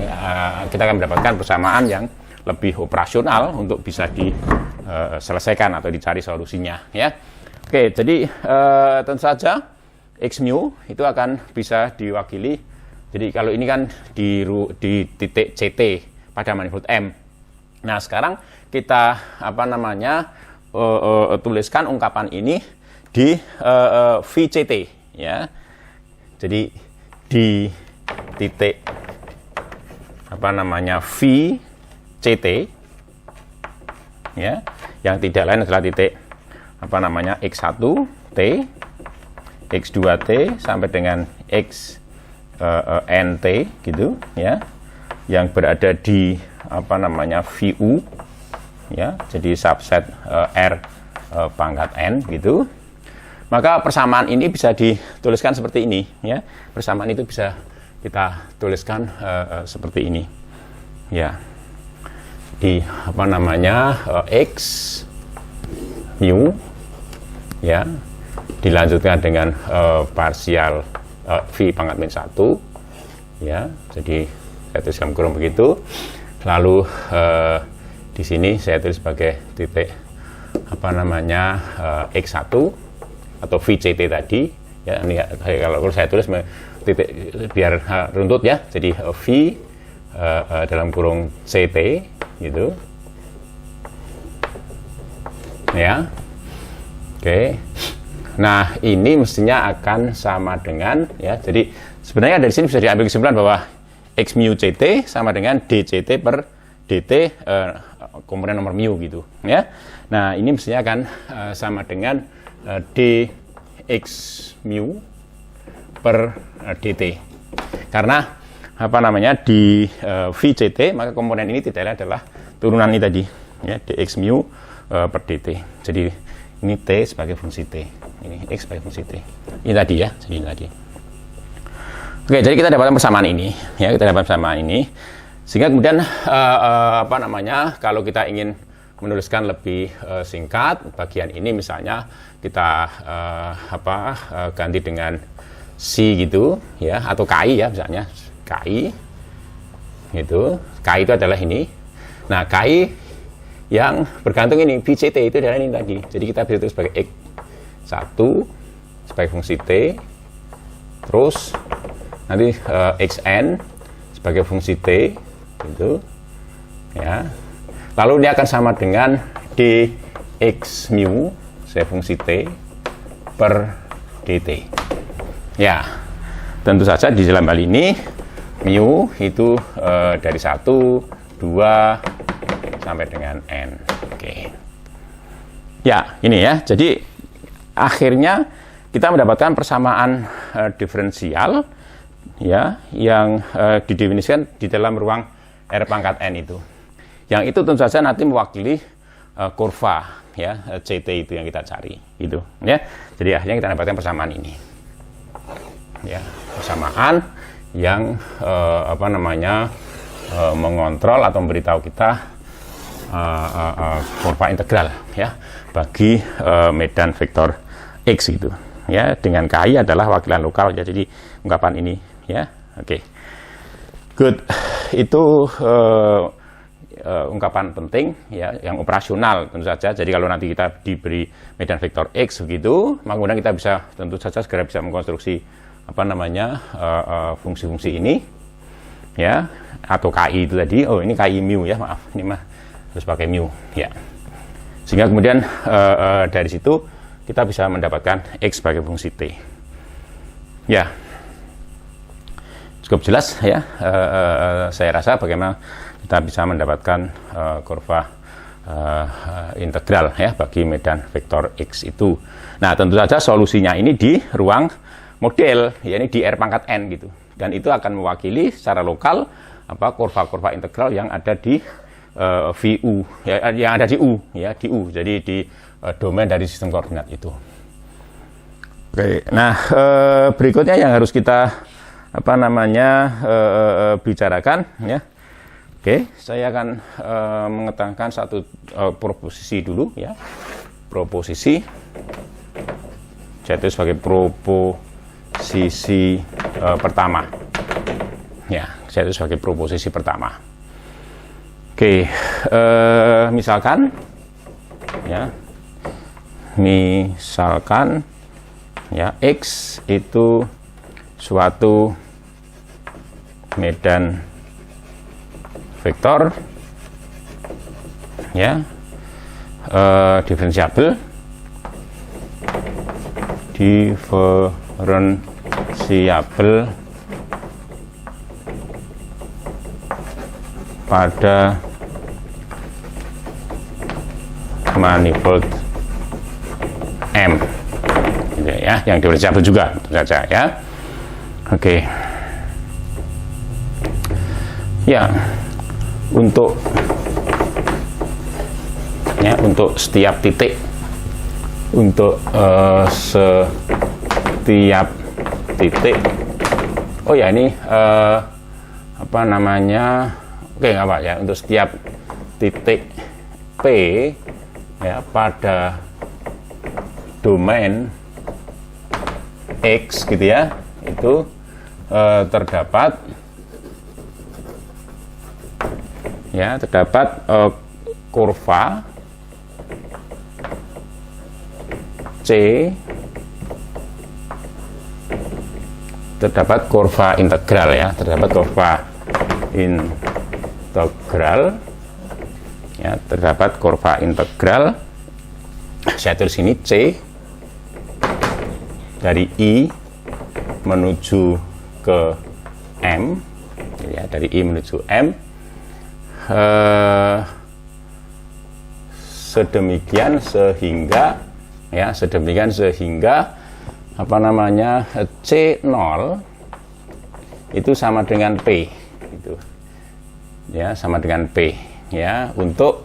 kita akan mendapatkan persamaan yang lebih operasional untuk bisa diselesaikan atau dicari solusinya ya. Oke, jadi tentu saja X mu itu akan bisa diwakili. Jadi kalau ini kan di titik CT pada manifold M. Nah sekarang kita tuliskan ungkapan ini di VCT ya. Jadi di titik VCT ya, yang tidak lain adalah titik X1T, X2T sampai dengan NT gitu ya, yang berada di VU ya, jadi subset R pangkat N gitu. Maka persamaan ini bisa dituliskan seperti ini ya. Persamaan itu bisa kita tuliskan seperti ini ya. Di X mu ya dilanjutkan dengan parsial V pangkat min 1 ya, jadi saya tuliskan kurung begitu. Lalu di sini saya tulis sebagai titik X1 atau VCT tadi Ya, ini kalau saya tulis titik biar runtut ya. Jadi V dalam kurung CT gitu. Ya. Oke. Nah, ini mestinya akan sama dengan ya. Jadi sebenarnya dari sini bisa diambil kesimpulan bahwa X mu CT sama dengan DCT per DT komponen nomor mu gitu ya. Nah, ini mestinya akan sama dengan dx mu per dt. Karena apa namanya di VCT maka komponen ini tidak adalah turunan ini tadi ya, dx mu per dt. Jadi ini t sebagai fungsi t, ini x sebagai fungsi t. Ini tadi ya, jadi ini tadi. Oke, jadi kita dapatkan persamaan ini ya, kita dapat persamaan ini. Sehingga kemudian apa namanya, kalau kita ingin menuliskan lebih singkat bagian ini, misalnya kita ganti dengan C gitu ya, atau KI ya, misalnya KI gitu. KI itu adalah ini. Nah, KI yang bergantung ini VCT itu adalah ini tadi. Jadi kita bisa tulis sebagai X1 sebagai fungsi T, terus nanti XN sebagai fungsi T gitu ya. Lalu ini akan sama dengan dx mu sebagai fungsi T per dt. Ya, tentu saja di dalam hal ini mu itu dari 1, 2 sampai dengan n. Oke. Ya, ini ya. Jadi akhirnya kita mendapatkan persamaan diferensial ya yang didefinisikan di dalam ruang R pangkat n itu. Yang itu tentu saja nanti mewakili kurva ya CT itu yang kita cari gitu ya. Jadi akhirnya kita dapatkan persamaan ini. Ya, persamaan yang mengontrol atau memberitahu kita kurva integral ya bagi medan vektor X gitu ya, dengan KI adalah wakilan lokal ya. Jadi ungkapan ini ya. Oke. Good. Itu ungkapan penting ya yang operasional tentu saja. Jadi kalau nanti kita diberi medan vektor X begitu, maka kemudian kita bisa tentu saja segera bisa mengkonstruksi fungsi-fungsi ini ya, atau KI itu tadi. Oh, ini KI mu ya, maaf, ini mah harus pakai mu ya. Sehingga kemudian dari situ kita bisa mendapatkan X sebagai fungsi T ya. Cukup jelas ya, saya rasa bagaimana kita bisa mendapatkan kurva integral ya bagi medan vektor X itu. Nah, tentu saja solusinya ini di ruang model, ya ini di R pangkat n gitu. Dan itu akan mewakili secara lokal kurva-kurva integral yang ada di VU ya, yang ada di U ya, di U. Jadi di domain dari sistem koordinat itu. Oke. Nah, berikutnya yang harus kita bicarakan ya. Oke, saya akan mengetengahkan satu proposisi dulu ya. Proposisi. Saya itu sebagai proposisi pertama. Ya, saya itu sebagai proposisi pertama. Oke, misalkan ya. Misalkan ya X itu suatu medan vektor ya diferensiabel pada manifold M ya, yang diferensiabel juga tentu saja ya. Oke. Ya, untuk setiap titik, untuk setiap titik. Oh ya, ini oke, nggak apa ya, untuk setiap titik P ya pada domain X gitu ya, itu terdapat kurva C terdapat kurva integral ya, terdapat kurva integral ya, terdapat kurva integral. Saya tulis ini C dari I menuju ke M ya, dari I menuju M, sedemikian sehingga ya, sedemikian sehingga apa namanya, C0 itu sama dengan P gitu ya, sama dengan P ya, untuk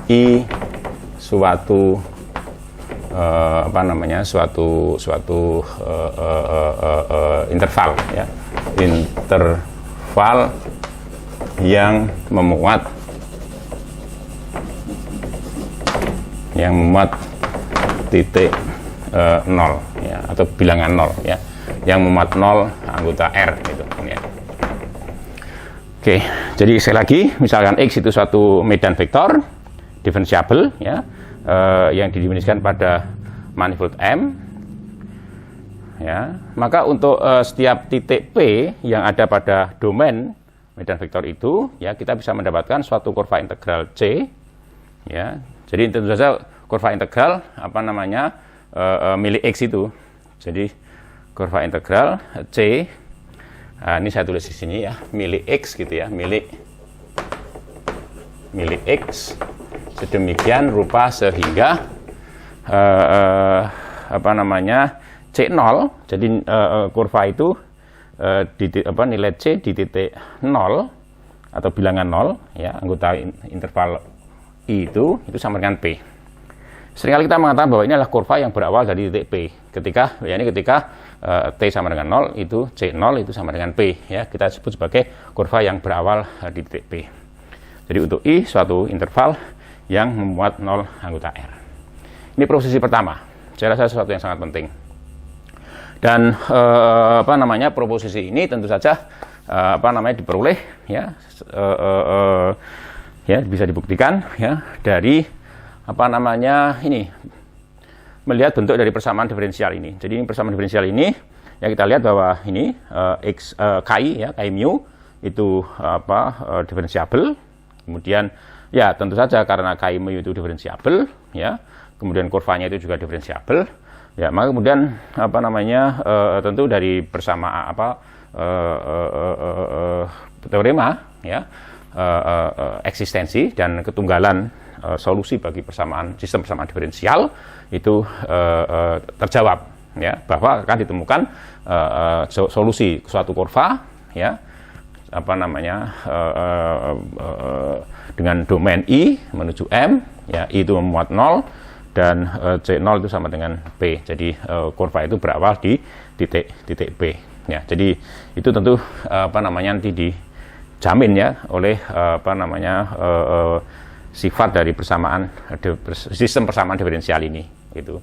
I suatu apa namanya, suatu interval ya, interval yang memuat titik 0 ya, atau bilangan 0 ya, yang memuat 0 anggota R gitu ya. Oke, jadi sekali lagi, misalkan X itu suatu medan vektor diferensiabel ya, yang didefinisikan pada manifold M ya, maka untuk setiap titik P yang ada pada domain medan vektor itu ya, kita bisa mendapatkan suatu kurva integral C ya. Jadi tentu saja kurva integral apa namanya, milik X itu. Jadi kurva integral C, ini saya tulis di sini ya, milik X gitu ya, milik X sedemikian rupa sehingga apa namanya, C0, jadi kurva itu nilai C di titik 0 atau bilangan 0 ya, anggota interval I itu sama dengan P. Seringkali kita mengatakan bahwa ini adalah kurva yang berawal dari titik P. Ketika T sama dengan 0, itu C0 itu sama dengan P ya, kita sebut sebagai kurva yang berawal di titik P. Jadi untuk I suatu interval yang memuat 0 anggota R. Ini proposisi pertama. Saya rasa sesuatu yang sangat penting. Dan apa namanya, proposisi ini tentu saja apa namanya, diperoleh ya, ya bisa dibuktikan ya dari apa namanya, ini melihat bentuk dari persamaan diferensial ini. Jadi ini persamaan diferensial ini ya, kita lihat bahwa ini KI ya, KI mu itu apa, diferensiabel. Kemudian ya tentu saja karena KI mu itu diferensiabel ya, kemudian kurvanya itu juga diferensiabel ya, maka kemudian apa namanya, tentu dari persamaan apa, teorema ya, eksistensi dan ketunggalan solusi bagi persamaan sistem persamaan diferensial itu terjawab ya, bahwa akan ditemukan solusi suatu kurva ya, apa namanya, dengan domain I menuju M ya, I itu memuat 0 dan C0 itu sama dengan P. Jadi kurva itu berawal di titik P ya. Jadi itu tentu apa namanya, nanti dijamin ya oleh apa namanya, sifat dari persamaan sistem persamaan diferensial ini gitu.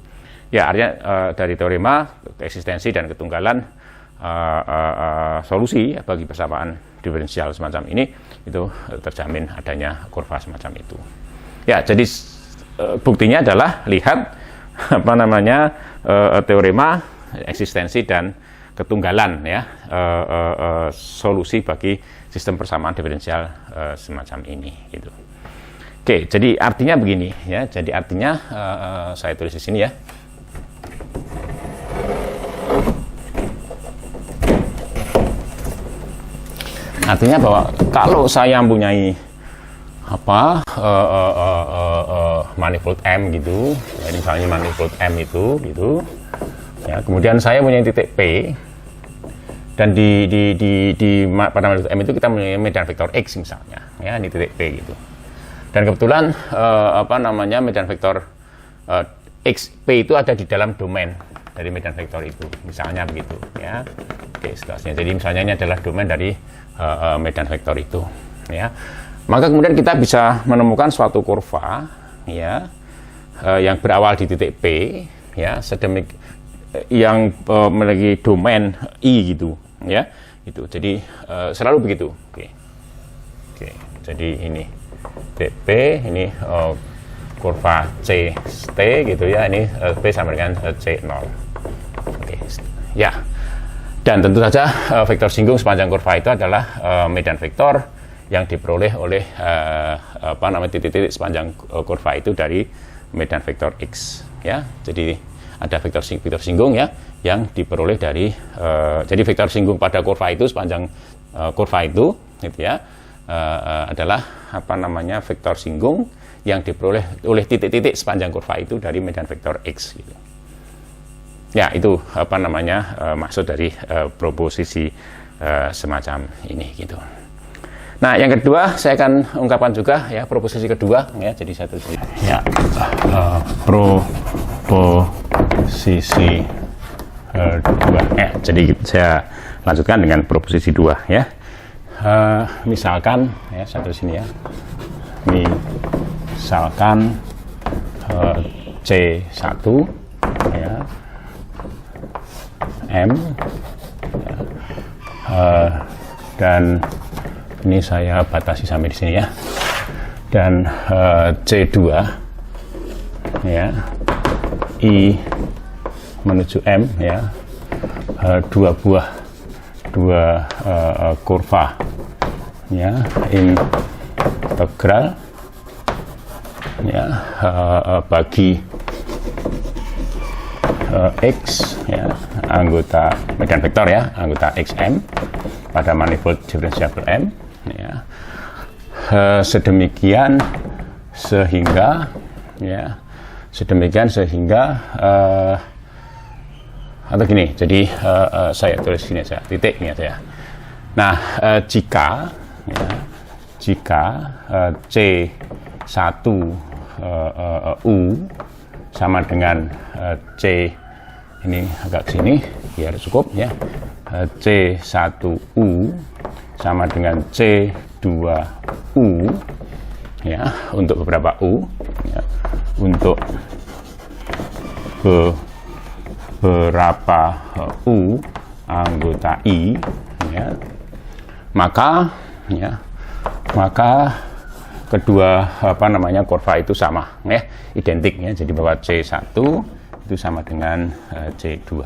Ya, artinya dari teorema eksistensi dan ketunggalan solusi bagi persamaan diferensial semacam ini itu terjamin adanya kurva semacam itu. Ya, jadi buktinya adalah lihat apa namanya, teorema eksistensi dan ketunggalan ya, solusi bagi sistem persamaan diferensial semacam ini gitu. Oke, jadi artinya begini ya. Jadi artinya saya tulis di sini ya. Artinya bahwa kalau saya mempunyai apa, manifold M gitu, ya, misalnya manifold M itu gitu, ya, kemudian saya punya titik P, dan pada manifold M itu kita mempunyai medan vektor X misalnya, ya, di titik P gitu. Dan kebetulan apa namanya, medan vektor X P itu ada di dalam domain dari medan vektor itu, misalnya begitu, ya. Oke, seterusnya. Jadi misalnya ini adalah domain dari medan vektor itu, ya. Maka kemudian kita bisa menemukan suatu kurva, ya, yang berawal di titik P, ya, yang memiliki domain I gitu, ya, itu. Jadi selalu begitu. Oke. Jadi ini titik P, ini kurva CT gitu ya, ini P sama dengan C0. Oke, Ya, dan tentu saja vektor singgung sepanjang kurva itu adalah medan vektor yang diperoleh oleh titik-titik sepanjang kurva itu dari medan vektor X. Ya, jadi ada vektor singgung ya yang diperoleh dari jadi vektor singgung pada kurva itu sepanjang kurva itu gitu ya adalah vektor singgung yang diperoleh oleh titik-titik sepanjang kurva itu dari medan vektor X gitu. Ya, itu maksud dari proposisi semacam ini gitu. Nah, yang kedua saya akan ungkapkan juga ya proposisi kedua ya. Jadi satu ya proposisi kedua ya. Jadi saya lanjutkan dengan proposisi 2 ya. Misalkan ya satu sini ya. Misalkan C1 ya M ya, dan ini saya batasi sampai di sini ya, dan C2 ya I menuju M ya, dua kurva ya integral ya bagi X ya anggota medan vektor ya anggota XM pada manifold diferensiabel M ya sedemikian sehingga atau gini, jadi saya tulis sini aja titik ini aja ya. Nah, jika C1 U sama dengan C ini agak sini biar cukup ya, C1U sama dengan C2U ya untuk beberapa U ya, untuk beberapa U anggota I ya, maka kedua kurva itu sama ya, identik ya, jadi bahwa C1 itu sama dengan C2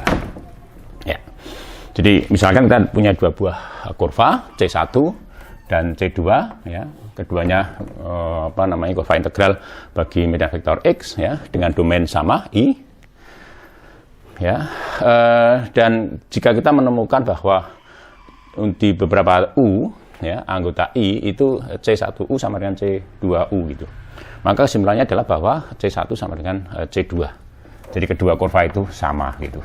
ya. Jadi misalkan kita punya dua buah kurva C1 dan C2 ya, keduanya kurva integral bagi medan vektor X ya dengan domain sama I ya, dan jika kita menemukan bahwa di beberapa U ya anggota I itu C1U sama dengan C2U gitu, maka kesimpulannya adalah bahwa C1 sama dengan C2. Jadi kedua kurva itu sama gitu.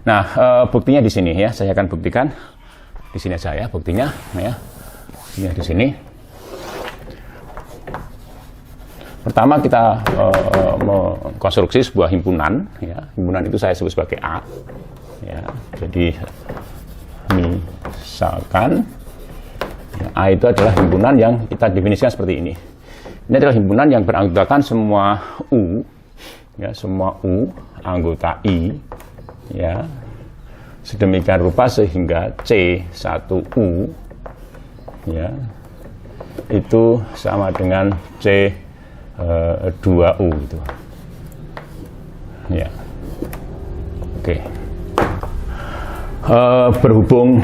Nah, buktinya di sini ya, saya akan buktikan di sini aja ya buktinya ya. Ini di sini. Pertama kita mengkonstruksi sebuah himpunan ya. Himpunan itu saya sebut sebagai A ya. Jadi misalkan ya, A itu adalah himpunan yang kita definisikan seperti ini. Ini adalah himpunan yang beranggotakan semua U ya, semua U anggota I ya sedemikian rupa sehingga C1U ya itu sama dengan C2U itu ya. Oke. Berhubung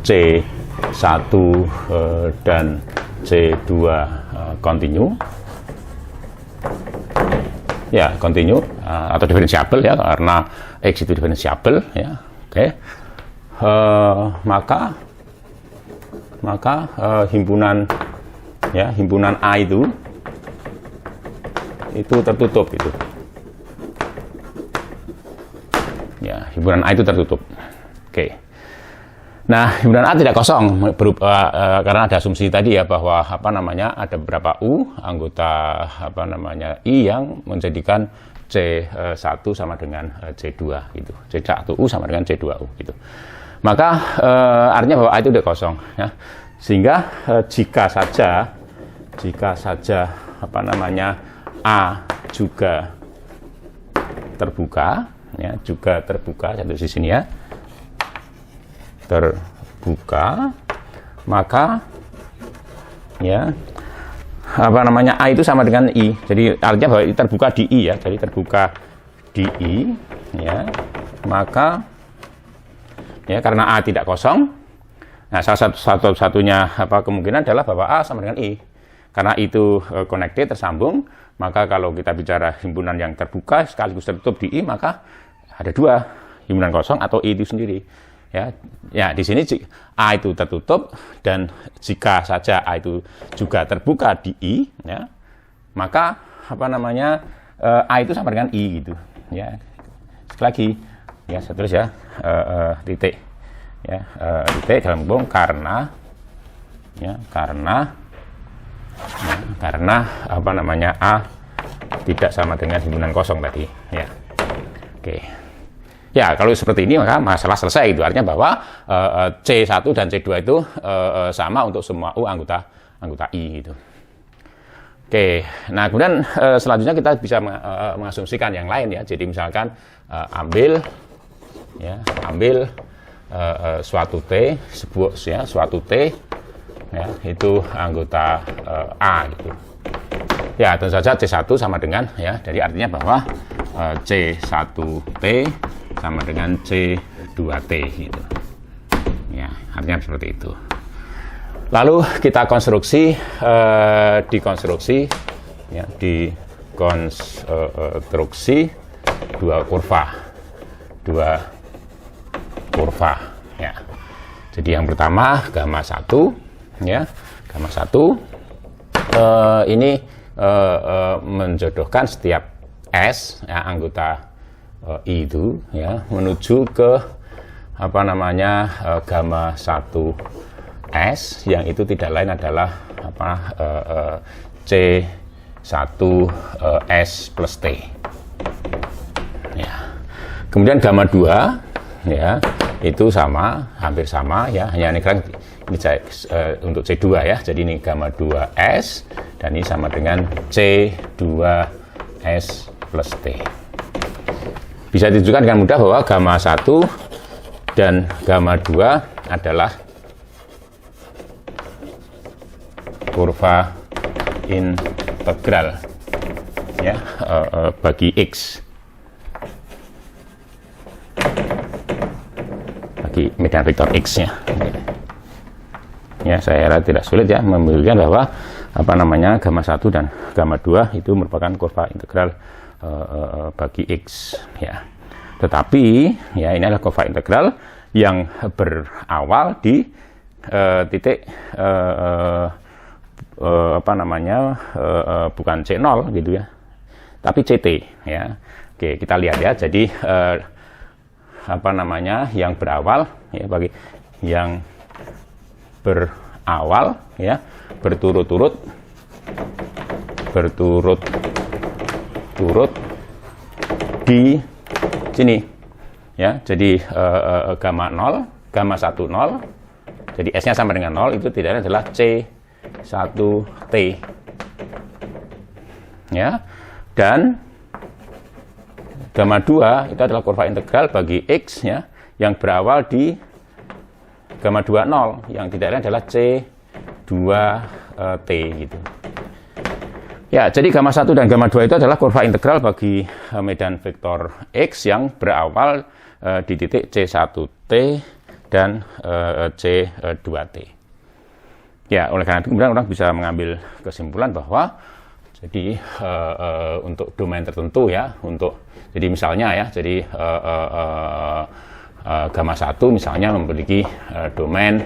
C1 dan C2 kontinu ya, kontinu atau diferensiabel ya, karena X itu diferensiabel ya. Oke. Maka himpunan A itu tertutup itu ya, himpunan A itu tertutup. Oke. Nah, himpunan A tidak kosong karena ada asumsi tadi ya bahwa ada beberapa U anggota I yang menjadikan C1 sama dengan C2 gitu. C1U sama dengan C2U gitu. Maka artinya bahwa A itu tidak kosong ya. Sehingga jika saja A juga terbuka ya, satu di sini ya. Terbuka, maka ya apa namanya A itu sama dengan I. Jadi artinya bahwa itu terbuka di I ya. Jadi terbuka di I ya. Maka ya karena A tidak kosong. Nah, satu-satunya kemungkinan adalah bahwa A sama dengan I. Karena itu connected, tersambung, maka kalau kita bicara himpunan yang terbuka sekaligus tertutup di I, maka ada dua, himpunan kosong atau I itu sendiri. Ya, di sini A itu tertutup, dan jika saja A itu juga terbuka di I, ya, maka A itu sama dengan I gitu. Ya, sekali lagi, ya saya tulis ya, titik, ya, titik dalam kurung karena A tidak sama dengan himpunan kosong tadi, ya. Oke. Ya, kalau seperti ini maka masalah selesai itu. Artinya bahwa C1 dan C2 itu sama untuk semua U anggota I gitu. Oke. Nah, kemudian selanjutnya kita bisa mengasumsikan yang lain ya. Jadi misalkan ambil suatu T, suatu T ya, itu anggota A gitu. Ya, tentu saja C1 sama dengan ya. Jadi artinya bahwa C1T sama dengan C2T gitu. Ya, artinya seperti itu. Lalu kita konstruksi dikonstruksi dua kurva ya. Jadi yang pertama gamma 1 ya. Gamma 1 ini menjodohkan setiap S ya, anggota I itu ya menuju ke gamma 1S yang itu tidak lain adalah C1S plus T ya. Kemudian gamma 2 ya itu hampir sama ya, hanya ini untuk C2 ya. Jadi ini gamma 2S dan ini sama dengan C2S plus T. Bisa ditunjukkan dengan mudah bahwa gamma 1 dan gamma 2 adalah kurva integral ya bagi X, bagi medan vektor X-nya. Ya, saya kira tidak sulit ya membuktikan bahwa gamma 1 dan gamma 2 itu merupakan kurva integral bagi X ya. Tetapi ya ini adalah kurva integral yang berawal di titik bukan C0 gitu ya, tapi CT ya. Oke, kita lihat ya. Jadi yang berawal ya, bagi yang berawal ya berturut-turut di sini ya. Jadi gamma 0, gamma 1 0. Jadi S-nya sama dengan 0, itu tidak adalah C1T ya. Dan gamma 2 itu adalah kurva integral bagi X ya yang berawal di gamma 2 0 yang tidak lain adalah C2T gitu. Ya, jadi gamma 1 dan gamma 2 itu adalah kurva integral bagi medan vektor X yang berawal di titik C1T dan C2T. Ya, oleh karena itu kemudian orang bisa mengambil kesimpulan bahwa jadi untuk domain tertentu ya, jadi misalnya ya, jadi gamma 1 misalnya memiliki domain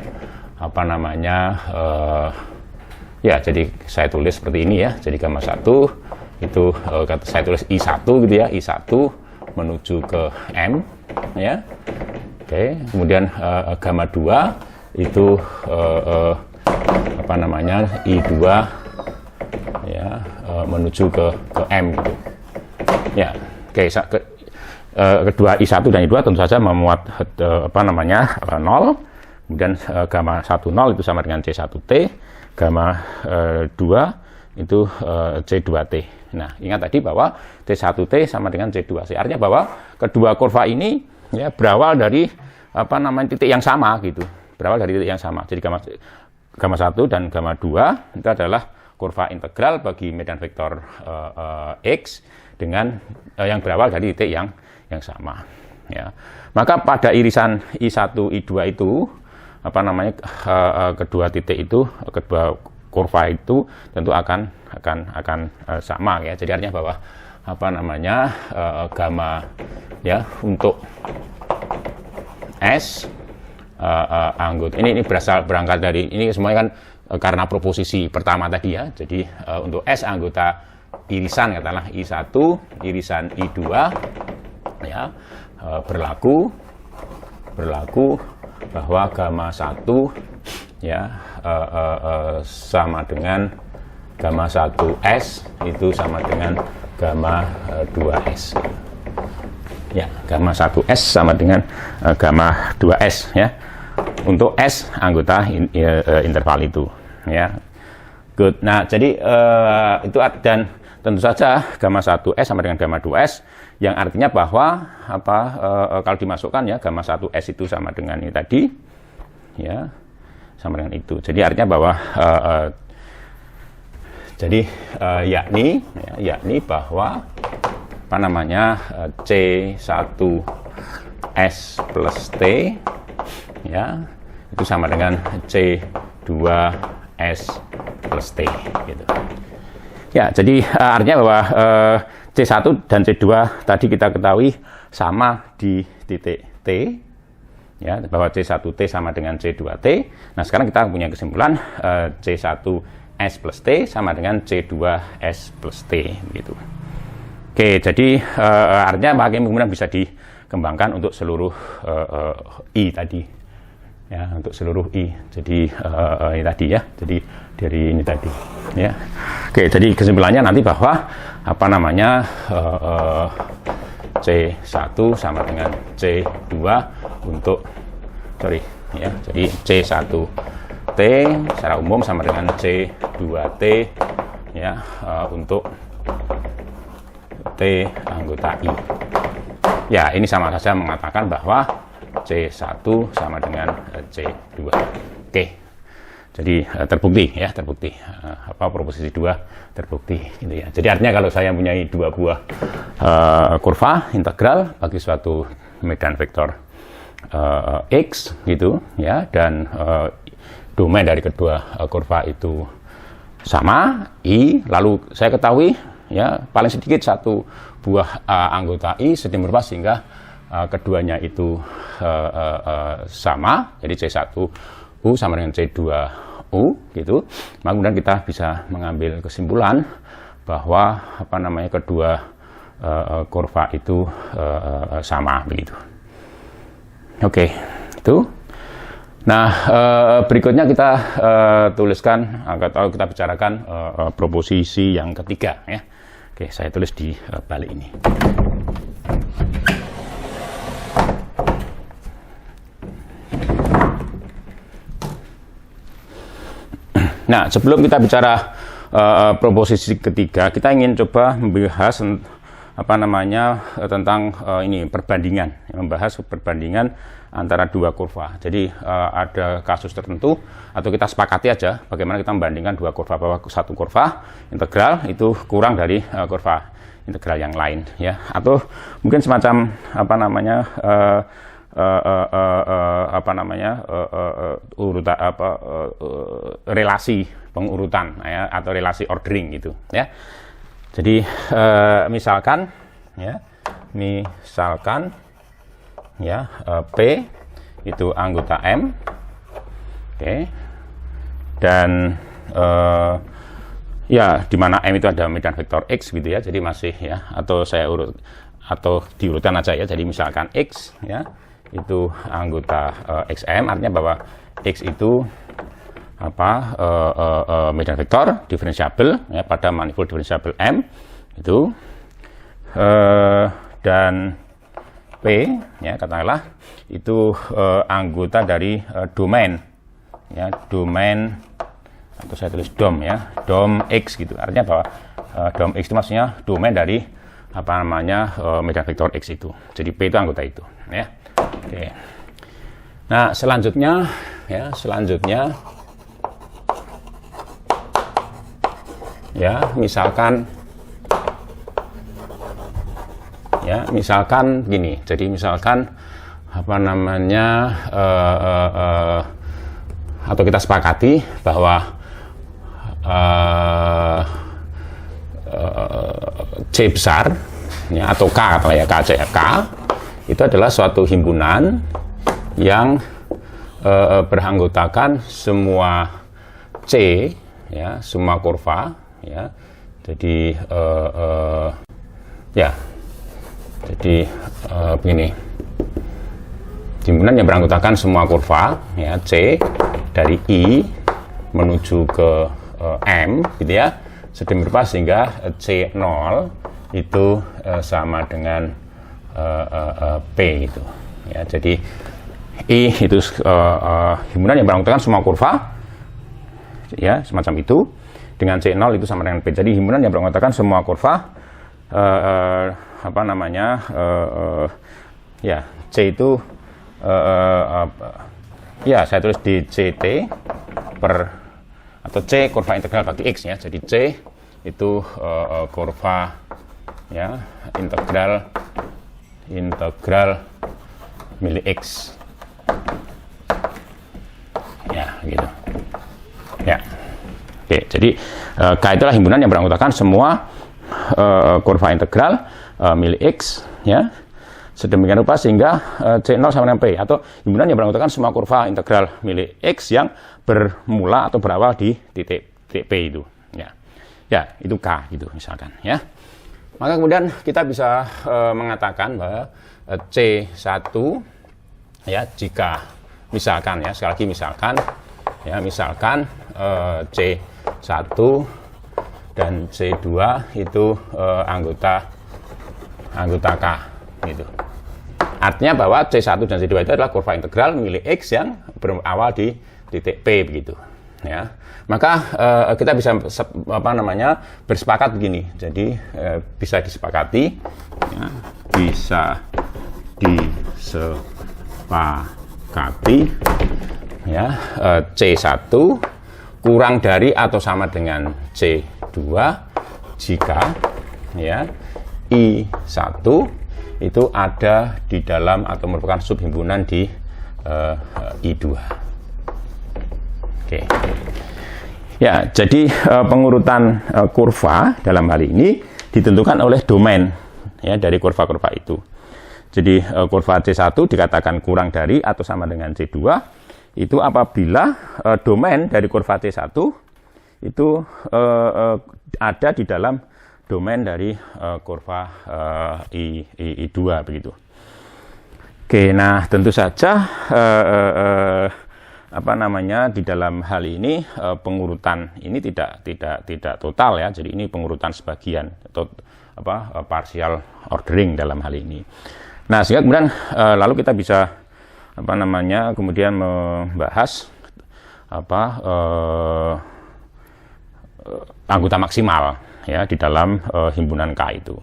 ya, jadi saya tulis seperti ini ya. Jadi gamma 1 itu saya tulis I1 gitu ya, I1 menuju ke M ya. Oke, kemudian gamma 2 itu I2 ya, menuju ke M gitu. Ya. Oke, kedua I1 dan I2 tentu saja memuat 0. Kemudian gamma 1 0 itu sama dengan C1T. Gamma 2 itu C2T. Nah, ingat tadi bahwa C1T sama dengan C2C. Artinya bahwa kedua kurva ini ya berawal dari titik yang sama gitu. Berawal dari titik yang sama. Jadi gamma 1 dan gamma 2 itu adalah kurva integral bagi medan vektor X dengan yang berawal dari titik yang sama. Ya. Maka pada irisan I1, I2 itu kedua titik itu, kedua kurva itu tentu akan sama ya. Jadi artinya bahwa gamma ya untuk S anggota ini berangkat dari ini semuanya kan karena proposisi pertama tadi ya. Jadi untuk S anggota irisan katakanlah I1 irisan I2 ya berlaku bahwa gamma 1 ya sama dengan gamma 1S itu sama dengan gamma 2S. Ya, gamma 1S sama dengan gamma 2S ya. Untuk S anggota interval itu ya. Good. Nah, jadi itu dan tentu saja gamma 1S sama dengan gamma 2S yang artinya bahwa kalau dimasukkan ya gamma 1S itu sama dengan ini tadi ya. Sama dengan itu. Jadi artinya bahwa yakni bahwa C1S plus T ya itu sama dengan C2S plus T gitu. Ya, jadi artinya bahwa C1 dan C2 tadi kita ketahui sama di titik T ya, bahwa C1T sama dengan C2T. Nah, sekarang kita punya kesimpulan C1S plus T sama dengan C2S plus T gitu. Oke, jadi artinya kemudian bisa dikembangkan untuk seluruh I tadi ya, untuk seluruh I. Jadi ini tadi ya, jadi dari ini tadi ya. Oke, jadi kesimpulannya nanti bahwa C1 sama dengan C2 untuk ya, jadi C1T secara umum sama dengan C2T ya untuk T anggota I. Ya, ini sama saja mengatakan bahwa C1 sama dengan C2. Oke. Jadi terbukti proposisi 2 terbukti gitu ya. Jadi artinya kalau saya mempunyai dua buah kurva integral bagi suatu medan vektor X gitu ya, dan domain dari kedua kurva itu sama I, lalu saya ketahui ya paling sedikit satu buah anggota I sedemikian rupa sehingga keduanya itu sama, jadi C1U sama dengan C2U gitu. Maka kemudian kita bisa mengambil kesimpulan bahwa kedua kurva itu sama begitu. Oke, itu. Nah, berikutnya kita tuliskan atau kita bicarakan proposisi yang ketiga ya. Oke, saya tulis di balik ini. Nah, sebelum kita bicara proposisi ketiga, kita ingin coba membahas tentang ini perbandingan, membahas perbandingan antara dua kurva. Jadi ada kasus tertentu atau kita sepakati aja bagaimana kita membandingkan dua kurva, bahwa satu kurva integral itu kurang dari kurva integral yang lain ya, atau mungkin semacam relasi pengurutan ya, atau relasi ordering gitu ya. Jadi misalkan ya P itu anggota M, oke, dan ya di mana M itu ada medan vektor X gitu ya. Jadi masih ya, atau saya urut atau diurutkan aja ya. Jadi misalkan X ya itu anggota XM, artinya bahwa X itu medan vektor diferensiabel ya pada manifold diferensiabel M itu, dan P ya katakanlah itu anggota dari domain ya, domain atau saya tulis dom ya, dom X gitu. Artinya bahwa dom X itu maksudnya domain dari medan vektor X itu. Jadi P itu anggota itu ya. Oke. Nah, selanjutnya ya misalkan gini. Jadi misalkan apa namanya atau kita sepakati bahwa C besar ya, atau K katakanlah ya, K itu adalah suatu himpunan yang beranggotakan semua C ya, semua kurva ya. Jadi begini, himpunan yang beranggotakan semua kurva ya, C dari I menuju ke M gitu ya, sedemikian rupa sehingga C0 itu sama dengan P gitu ya. Jadi I itu himpunan yang beranggotakan semua kurva ya, semacam itu, dengan C0 itu sama dengan P. Jadi himpunan yang beranggotakan semua kurva apa namanya ya, C itu ya saya tulis di CT per, atau C kurva integral bagi X ya. Jadi C itu kurva ya, integral milik X ya, gitu ya. Oke, jadi K itulah himpunan yang beranggotakan semua kurva integral milik X ya, sedemikian rupa sehingga C0 sama dengan P, atau himpunan yang beranggotakan semua kurva integral milik X yang bermula atau berawal di titik P itu ya. Ya, itu K gitu misalkan ya. Maka kemudian kita bisa mengatakan bahwa C1 ya, jika misalkan ya, sekali lagi misalkan C1 dan C2 itu anggota K gitu. Artinya bahwa C1 dan C2 itu adalah kurva integral milik X yang berawal di titik P begitu ya. Maka kita bisa apa namanya bersepakat begini. Jadi bisa disepakati ya, ya, C1 kurang dari atau sama dengan C2 jika ya I1 itu ada di dalam atau merupakan subhimpunan di I2. Oke. Ya, jadi pengurutan kurva dalam hal ini ditentukan oleh domain ya, dari kurva-kurva itu. Jadi kurva C1 dikatakan kurang dari atau sama dengan C2 itu apabila domain dari kurva C1 itu ada di dalam domain dari kurva I2 begitu. Oke, nah tentu saja apa namanya di dalam hal ini pengurutan ini tidak total ya. Jadi ini pengurutan sebagian atau partial ordering dalam hal ini. Nah, sehingga kemudian lalu kita bisa apa namanya kemudian membahas anggota maksimal ya di dalam himpunan K itu.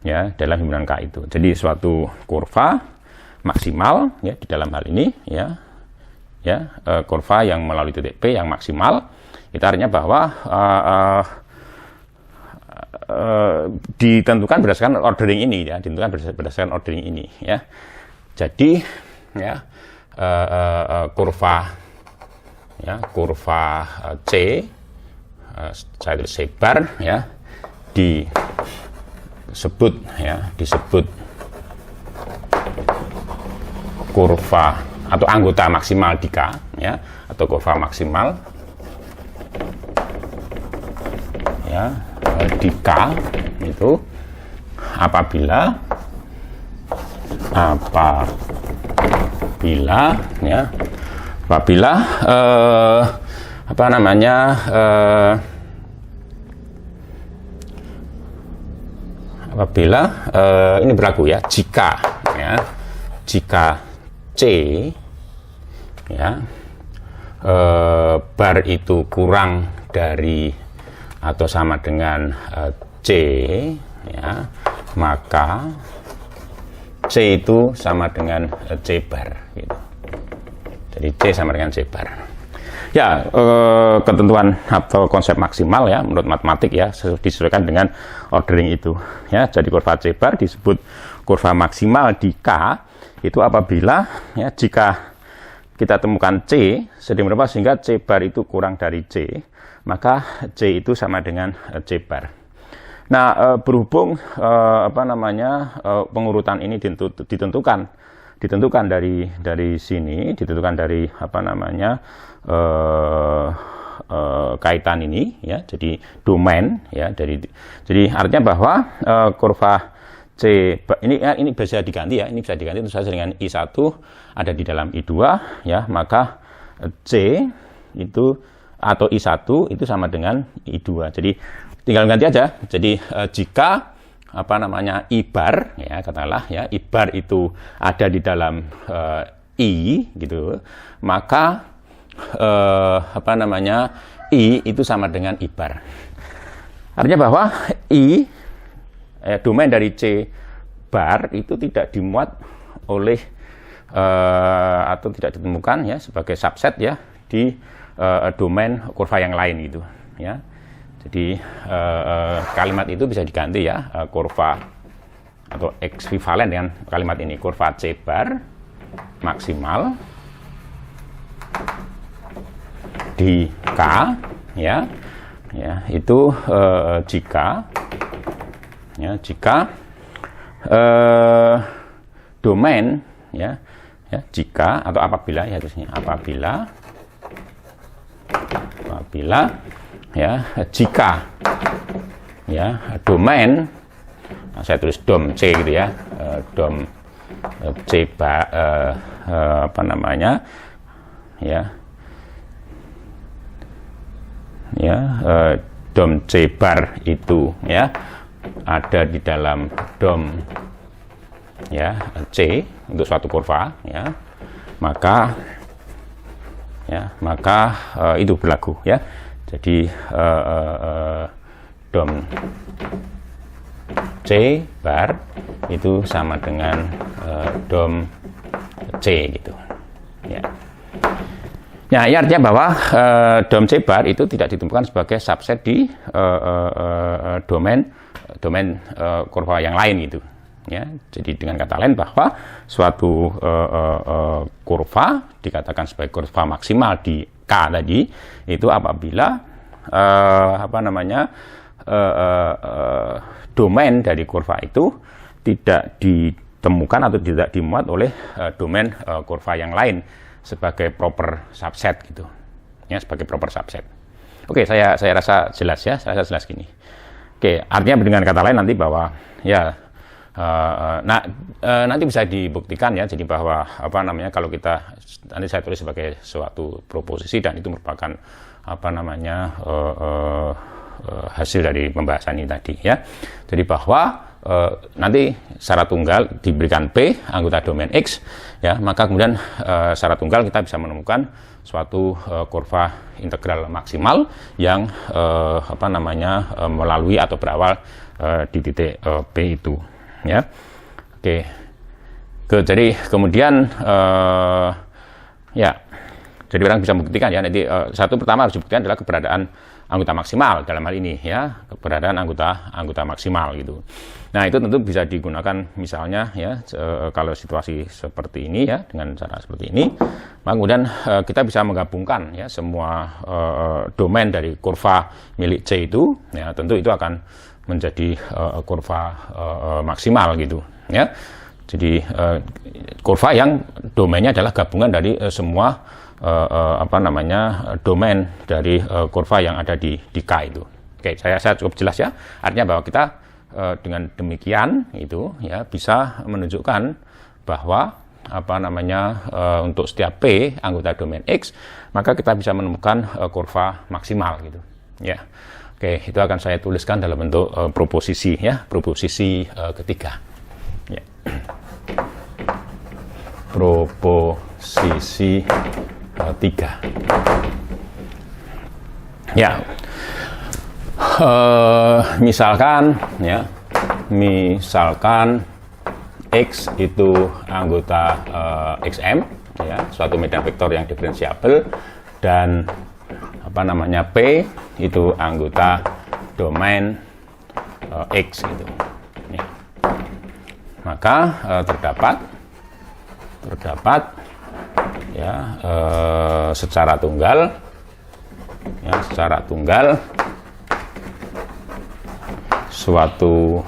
Ya, dalam himpunan K itu. Jadi suatu kurva maksimal ya di dalam hal ini ya kurva yang melalui titik P yang maksimal itu artinya bahwa ditentukan berdasarkan ordering ini ya, berdasarkan ordering ini ya. Jadi ya kurva C saya tulis C bar ya disebut kurva atau anggota maksimal di K ya, atau kurva maksimal ya di K itu apabila apa namanya ini berlaku ya jika C ya bar itu kurang dari atau sama dengan C ya, maka C itu sama dengan C bar gitu. Jadi C sama dengan C bar. Ya, ketentuan atau konsep maksimal ya menurut matematik ya disesuaikan dengan ordering itu ya. Jadi kurva C bar disebut kurva maksimal di K itu apabila ya jika kita temukan C sedemikian rupa sehingga C bar itu kurang dari C, maka C itu sama dengan C bar. Nah, berhubung pengurutan ini ditentukan dari sini, ditentukan dari kaitan ini ya, jadi domain ya, jadi artinya bahwa kurva C ini bisa diganti ya, ini bisa diganti tentu saja dengan I1 ada di dalam I2 ya, maka C itu atau I1 itu sama dengan I2. Jadi tinggal ganti aja. Jadi jika I bar ya katakanlah ya, I bar itu ada di dalam I gitu, maka I itu sama dengan I bar. Artinya bahwa I domain dari C bar itu tidak dimuat oleh atau tidak ditemukan ya sebagai subset ya di domain kurva yang lain gitu ya. Jadi kalimat itu bisa diganti ya, kurva atau ekvivalen dengan kalimat ini, kurva C bar maksimal di K ya, itu jika domain ya jika atau apabila ya harusnya apabila ya jika ya domain, saya tulis dom C gitu ya, dom C bar dom C bar itu ya ada di dalam dom ya C untuk suatu kurva ya, maka itu berlaku ya. Jadi dom C bar itu sama dengan dom C gitu ya. Nah, ini artinya bahwa dom C bar itu tidak ditemukan sebagai subset di domain kurva yang lain gitu ya. Jadi dengan kata lain bahwa suatu kurva dikatakan sebagai kurva maksimal di K tadi itu apabila domain dari kurva itu tidak ditemukan atau tidak dimuat oleh domain kurva yang lain sebagai proper subset gitu ya, sebagai proper subset. Oke, saya rasa jelas ya, saya rasa jelas gini. Oke, artinya dengan kata lain nanti bahwa ya nanti bisa dibuktikan ya, jadi bahwa kalau kita nanti saya tulis sebagai suatu proposisi dan itu merupakan hasil dari pembahasan ini tadi ya. Jadi bahwa nanti syarat tunggal diberikan P anggota domain X ya, maka kemudian syarat tunggal kita bisa menemukan suatu kurva integral maksimal yang melalui atau berawal di titik P itu ya. Oke. Jadi kemudian jadi orang bisa membuktikan ya, nanti satu pertama harus dibuktikan adalah keberadaan anggota maksimal dalam hal ini ya, keberadaan anggota maksimal gitu. Nah, itu tentu bisa digunakan misalnya ya kalau situasi seperti ini ya, dengan cara seperti ini, maka kemudian kita bisa menggabungkan ya semua domain dari kurva milik C itu ya, tentu itu akan menjadi kurva maksimal gitu ya. Jadi kurva yang domainnya adalah gabungan dari semua domain dari kurva yang ada di K itu. Oke, saya cukup jelas ya. Artinya bahwa kita dengan demikian itu ya bisa menunjukkan bahwa untuk setiap P anggota domain X, maka kita bisa menemukan kurva maksimal gitu ya. Oke, itu akan saya tuliskan dalam bentuk proposisi ya, proposisi ketiga ya. Proposisi 3 ya. Misalkan X itu anggota XM ya, suatu medan vektor yang diferensiabel dan P itu anggota domain X gitu. Ya. Maka terdapat ya secara tunggal suatu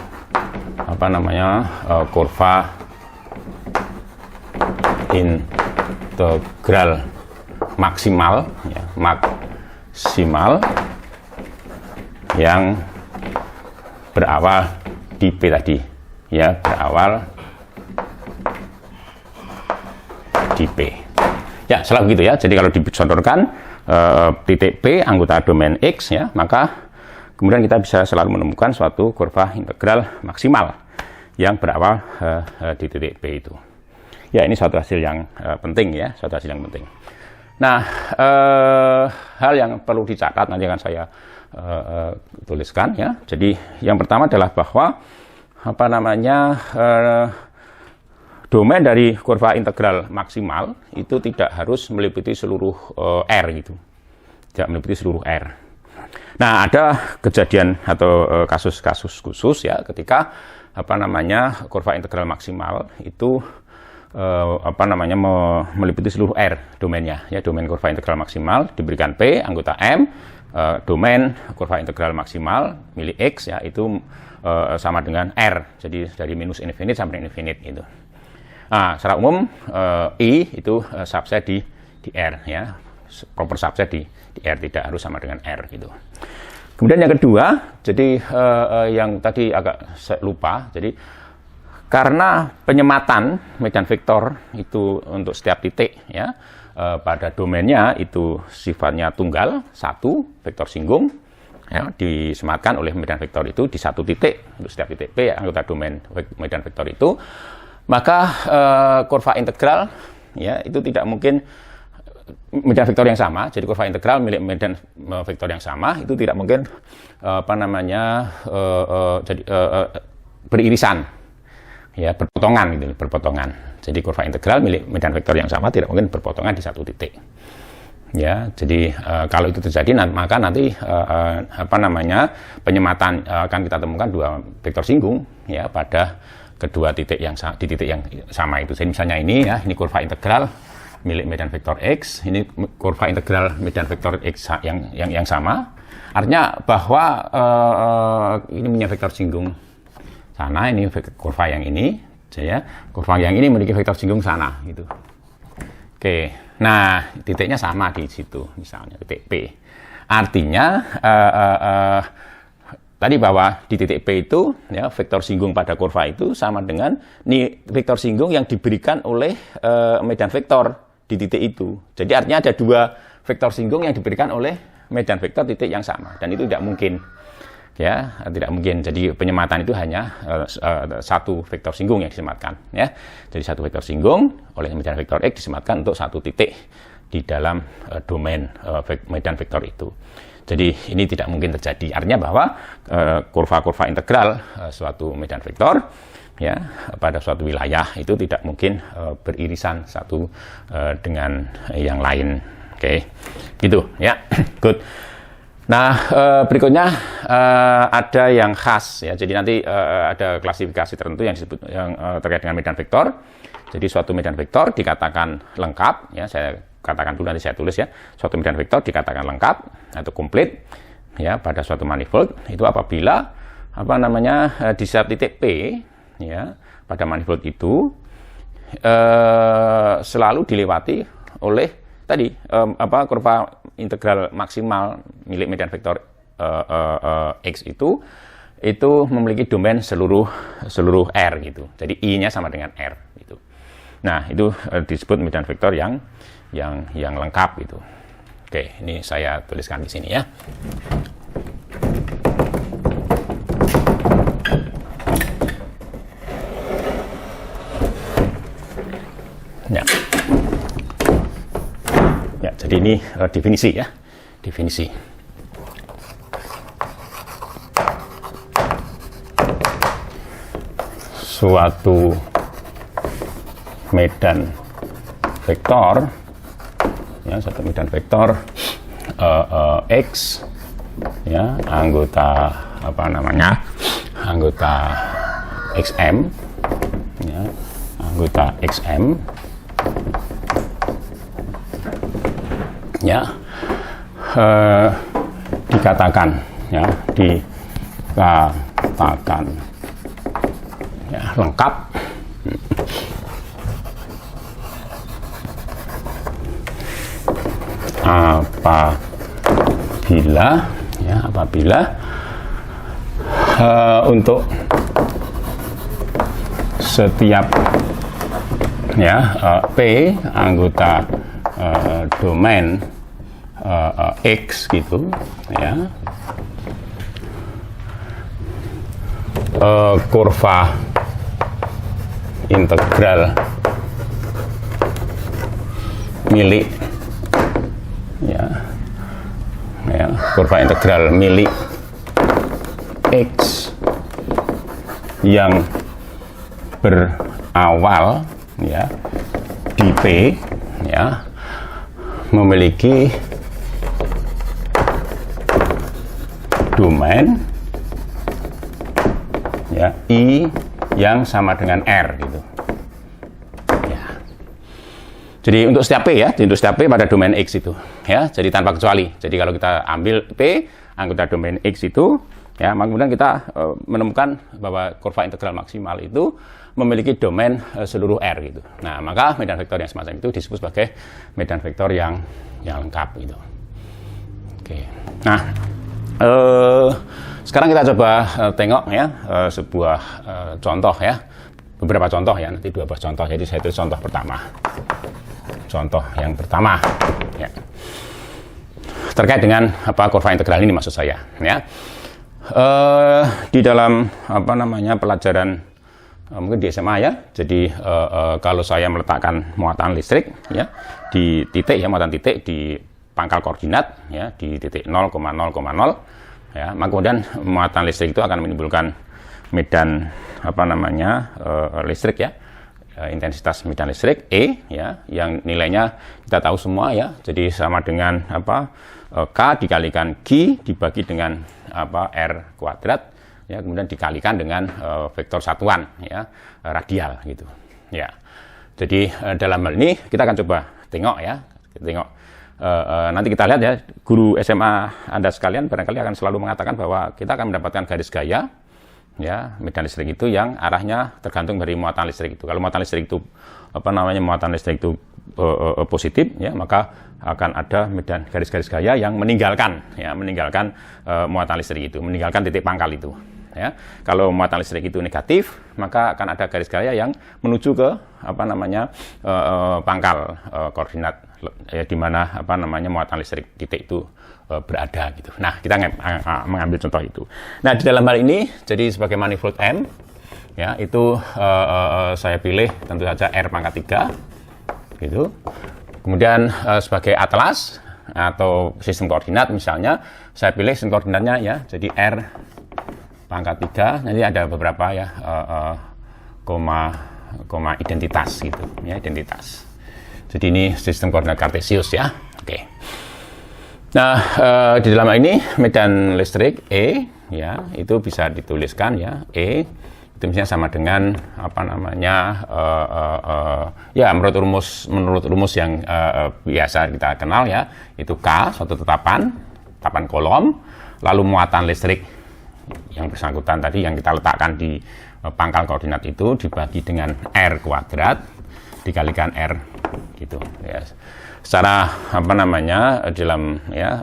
kurva integral maksimal yang berawal di P tadi, ya, berawal di P. Ya, selalu gitu ya. Jadi kalau dicontohkan titik P anggota domain X, ya, maka kemudian kita bisa selalu menemukan suatu kurva integral maksimal yang berawal di titik P itu. Ya, ini suatu hasil yang penting ya, suatu hasil yang penting. Nah, hal yang perlu dicatat nanti akan saya tuliskan ya. Jadi yang pertama adalah bahwa domain dari kurva integral maksimal itu tidak harus meliputi seluruh R gitu. Tidak meliputi seluruh R. Nah, ada kejadian atau kasus-kasus khusus ya ketika kurva integral maksimal itu meliputi seluruh R domainnya, ya, domain kurva integral maksimal diberikan P anggota M, domain kurva integral maksimal milik X, ya, itu sama dengan R, jadi dari minus infinite sampai infinite itu. Nah, secara umum I itu subset di R, ya, proper subset di R, tidak harus sama dengan R gitu. Kemudian yang kedua, jadi yang tadi agak saya lupa, jadi karena penyematan medan vektor itu untuk setiap titik, ya, pada domainnya itu sifatnya tunggal, satu vektor singgung, ya, disematkan oleh medan vektor itu di satu titik untuk setiap titik P, ya, anggota domain medan vektor itu, maka kurva integral, ya, itu tidak mungkin medan vektor yang sama. Jadi kurva integral milik medan vektor yang sama itu tidak mungkin beririsan, ya, berpotongan gitu, berpotongan. Jadi kurva integral milik medan vektor yang sama tidak mungkin berpotongan di satu titik. Ya, jadi kalau itu terjadi maka nanti penyematan akan kita temukan dua vektor singgung, ya, pada kedua titik yang di titik yang sama itu. Jadi misalnya ini, ya, ini kurva integral milik medan vektor X, ini kurva integral medan vektor X yang sama. Artinya bahwa ini punya vektor singgung sana, ini kurva yang ini, ya, kurva yang ini memiliki vektor singgung sana gitu. Oke, nah titiknya sama di situ, misalnya titik P. Artinya tadi bahwa di titik P itu, ya, vektor singgung pada kurva itu sama dengan ini vektor singgung yang diberikan oleh medan vektor di titik itu. Jadi artinya ada dua vektor singgung yang diberikan oleh medan vektor titik yang sama, dan itu tidak mungkin. Ya, tidak mungkin. Jadi penyematan itu hanya satu vektor singgung yang disematkan, ya. Jadi satu vektor singgung oleh medan vektor X disematkan untuk satu titik di dalam domain medan vektor itu. Jadi ini tidak mungkin terjadi. Artinya bahwa kurva-kurva integral suatu medan vektor, ya, pada suatu wilayah itu tidak mungkin beririsan satu dengan yang lain. Oke, gitu ya. Good. Nah, berikutnya ada yang khas, ya. Jadi nanti ada klasifikasi tertentu yang disebut terkait dengan medan vektor. Jadi suatu medan vektor dikatakan lengkap, ya, saya katakan dulu, nanti saya tulis, ya. Suatu medan vektor dikatakan lengkap atau komplit, ya, pada suatu manifold itu apabila di setiap titik P, ya, pada manifold itu selalu dilewati oleh tadi kurva integral maksimal milik medan vektor X itu memiliki domain seluruh R gitu. Jadi I-nya sama dengan R gitu. Nah, itu disebut medan vektor yang lengkap gitu. Oke, ini saya tuliskan di sini, ya. Ya, jadi ini definisi, ya, definisi. Suatu medan vektor ya, satu medan vektor X, ya, anggota anggota XM, ya, anggota XM, ya, dikatakan ya lengkap apabila untuk setiap P anggota domain X gitu ya, kurva integral milik kurva integral milik X yang berawal ya di P ya memiliki domain ya I yang sama dengan R gitu. Ya. Jadi untuk setiap P ya, untuk setiap P pada domain X itu ya, jadi tanpa kecuali. Jadi kalau kita ambil P anggota domain X itu ya, maka kemudian kita menemukan bahwa kurva integral maksimal itu memiliki domain seluruh R gitu. Nah, maka medan vektor yang semacam itu disebut sebagai medan vektor yang lengkap gitu. Oke. Nah, sekarang kita coba tengok ya sebuah contoh ya, beberapa contoh ya, nanti 12 contoh. Jadi saya tulis contoh pertama. Contoh yang pertama ya. Terkait dengan kurva integral ini maksud saya ya. Di dalam pelajaran mungkin di SMA ya. Jadi kalau saya meletakkan muatan listrik ya di titik ya, muatan titik di pangkal koordinat ya di titik 0,0,0 ya, maka kemudian muatan listrik itu akan menimbulkan medan listrik ya, intensitas medan listrik E ya, yang nilainya kita tahu semua ya. Jadi sama dengan K dikalikan Q dibagi dengan R kuadrat ya, kemudian dikalikan dengan vektor satuan ya, radial gitu ya. Jadi dalam hal ini kita akan coba tengok ya, nanti kita lihat ya, guru SMA Anda sekalian barangkali akan selalu mengatakan bahwa kita akan mendapatkan garis gaya ya medan listrik itu yang arahnya tergantung dari muatan listrik itu. Kalau muatan listrik itu muatan listrik itu positif ya, maka akan ada medan garis-garis gaya yang meninggalkan muatan listrik itu, meninggalkan titik pangkal itu ya. Kalau muatan listrik itu negatif, maka akan ada garis gaya yang menuju ke pangkal koordinat ya, di mana muatan listrik titik itu berada gitu. Nah, kita mengambil contoh itu. Nah, di dalam hal ini jadi sebagai manifold M ya, itu saya pilih tentu saja R pangkat 3 gitu. Kemudian sebagai atlas atau sistem koordinat misalnya saya pilih sistem koordinatnya ya, jadi R pangkat 3, nanti ada beberapa ya koma identitas gitu ya, identitas. Jadi ini sistem koordinat kartesius ya. Oke. Nah, di dalam ini medan listrik E ya, itu bisa dituliskan ya, E itu misalnya sama dengan ya menurut rumus yang biasa kita kenal ya, itu K suatu tetapan kolom, lalu muatan listrik yang bersangkutan tadi yang kita letakkan di pangkal koordinat itu dibagi dengan R kuadrat dikalikan R gitu ya. Secara dalam ya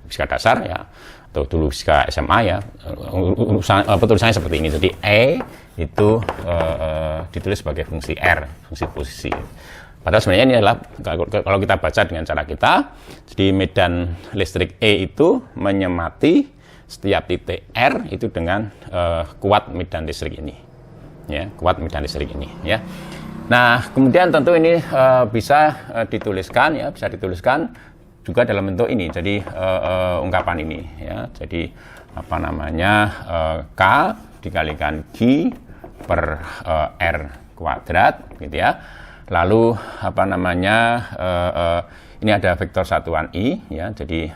fisika dasar ya, atau dulu fisika SMA ya, tulisannya seperti ini. Jadi E itu ditulis sebagai fungsi R, fungsi posisi. Padahal sebenarnya ini adalah kalau kita baca dengan cara kita, jadi medan listrik E itu menyemati setiap titik R itu dengan kuat medan listrik ini, ya, kuat medan listrik ini, ya. Nah, kemudian tentu ini bisa dituliskan juga dalam bentuk ini. Jadi ungkapan ini, ya. Jadi K dikalikan Q per R kuadrat, gitu ya. Lalu apa namanya ini ada vektor satuan I ya, jadi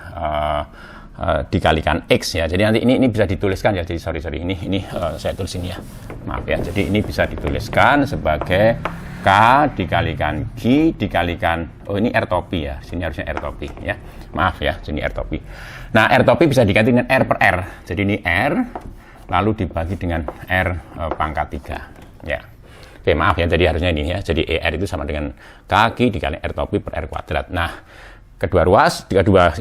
dikalikan X ya. Jadi nanti ini bisa dituliskan ya. Jadi sorry ini saya tulis ini ya. Maaf ya. Jadi ini bisa dituliskan sebagai K dikalikan G dikalikan ini R topi ya. Sini harusnya R topi ya. Maaf ya, sini R topi. Nah, R topi bisa diganti dengan R per R. Jadi ini R lalu dibagi dengan R pangkat 3 ya. Oke, maaf ya. Jadi harusnya ini ya. Jadi ER itu sama dengan K G dikali R topi per R kuadrat. Nah, kedua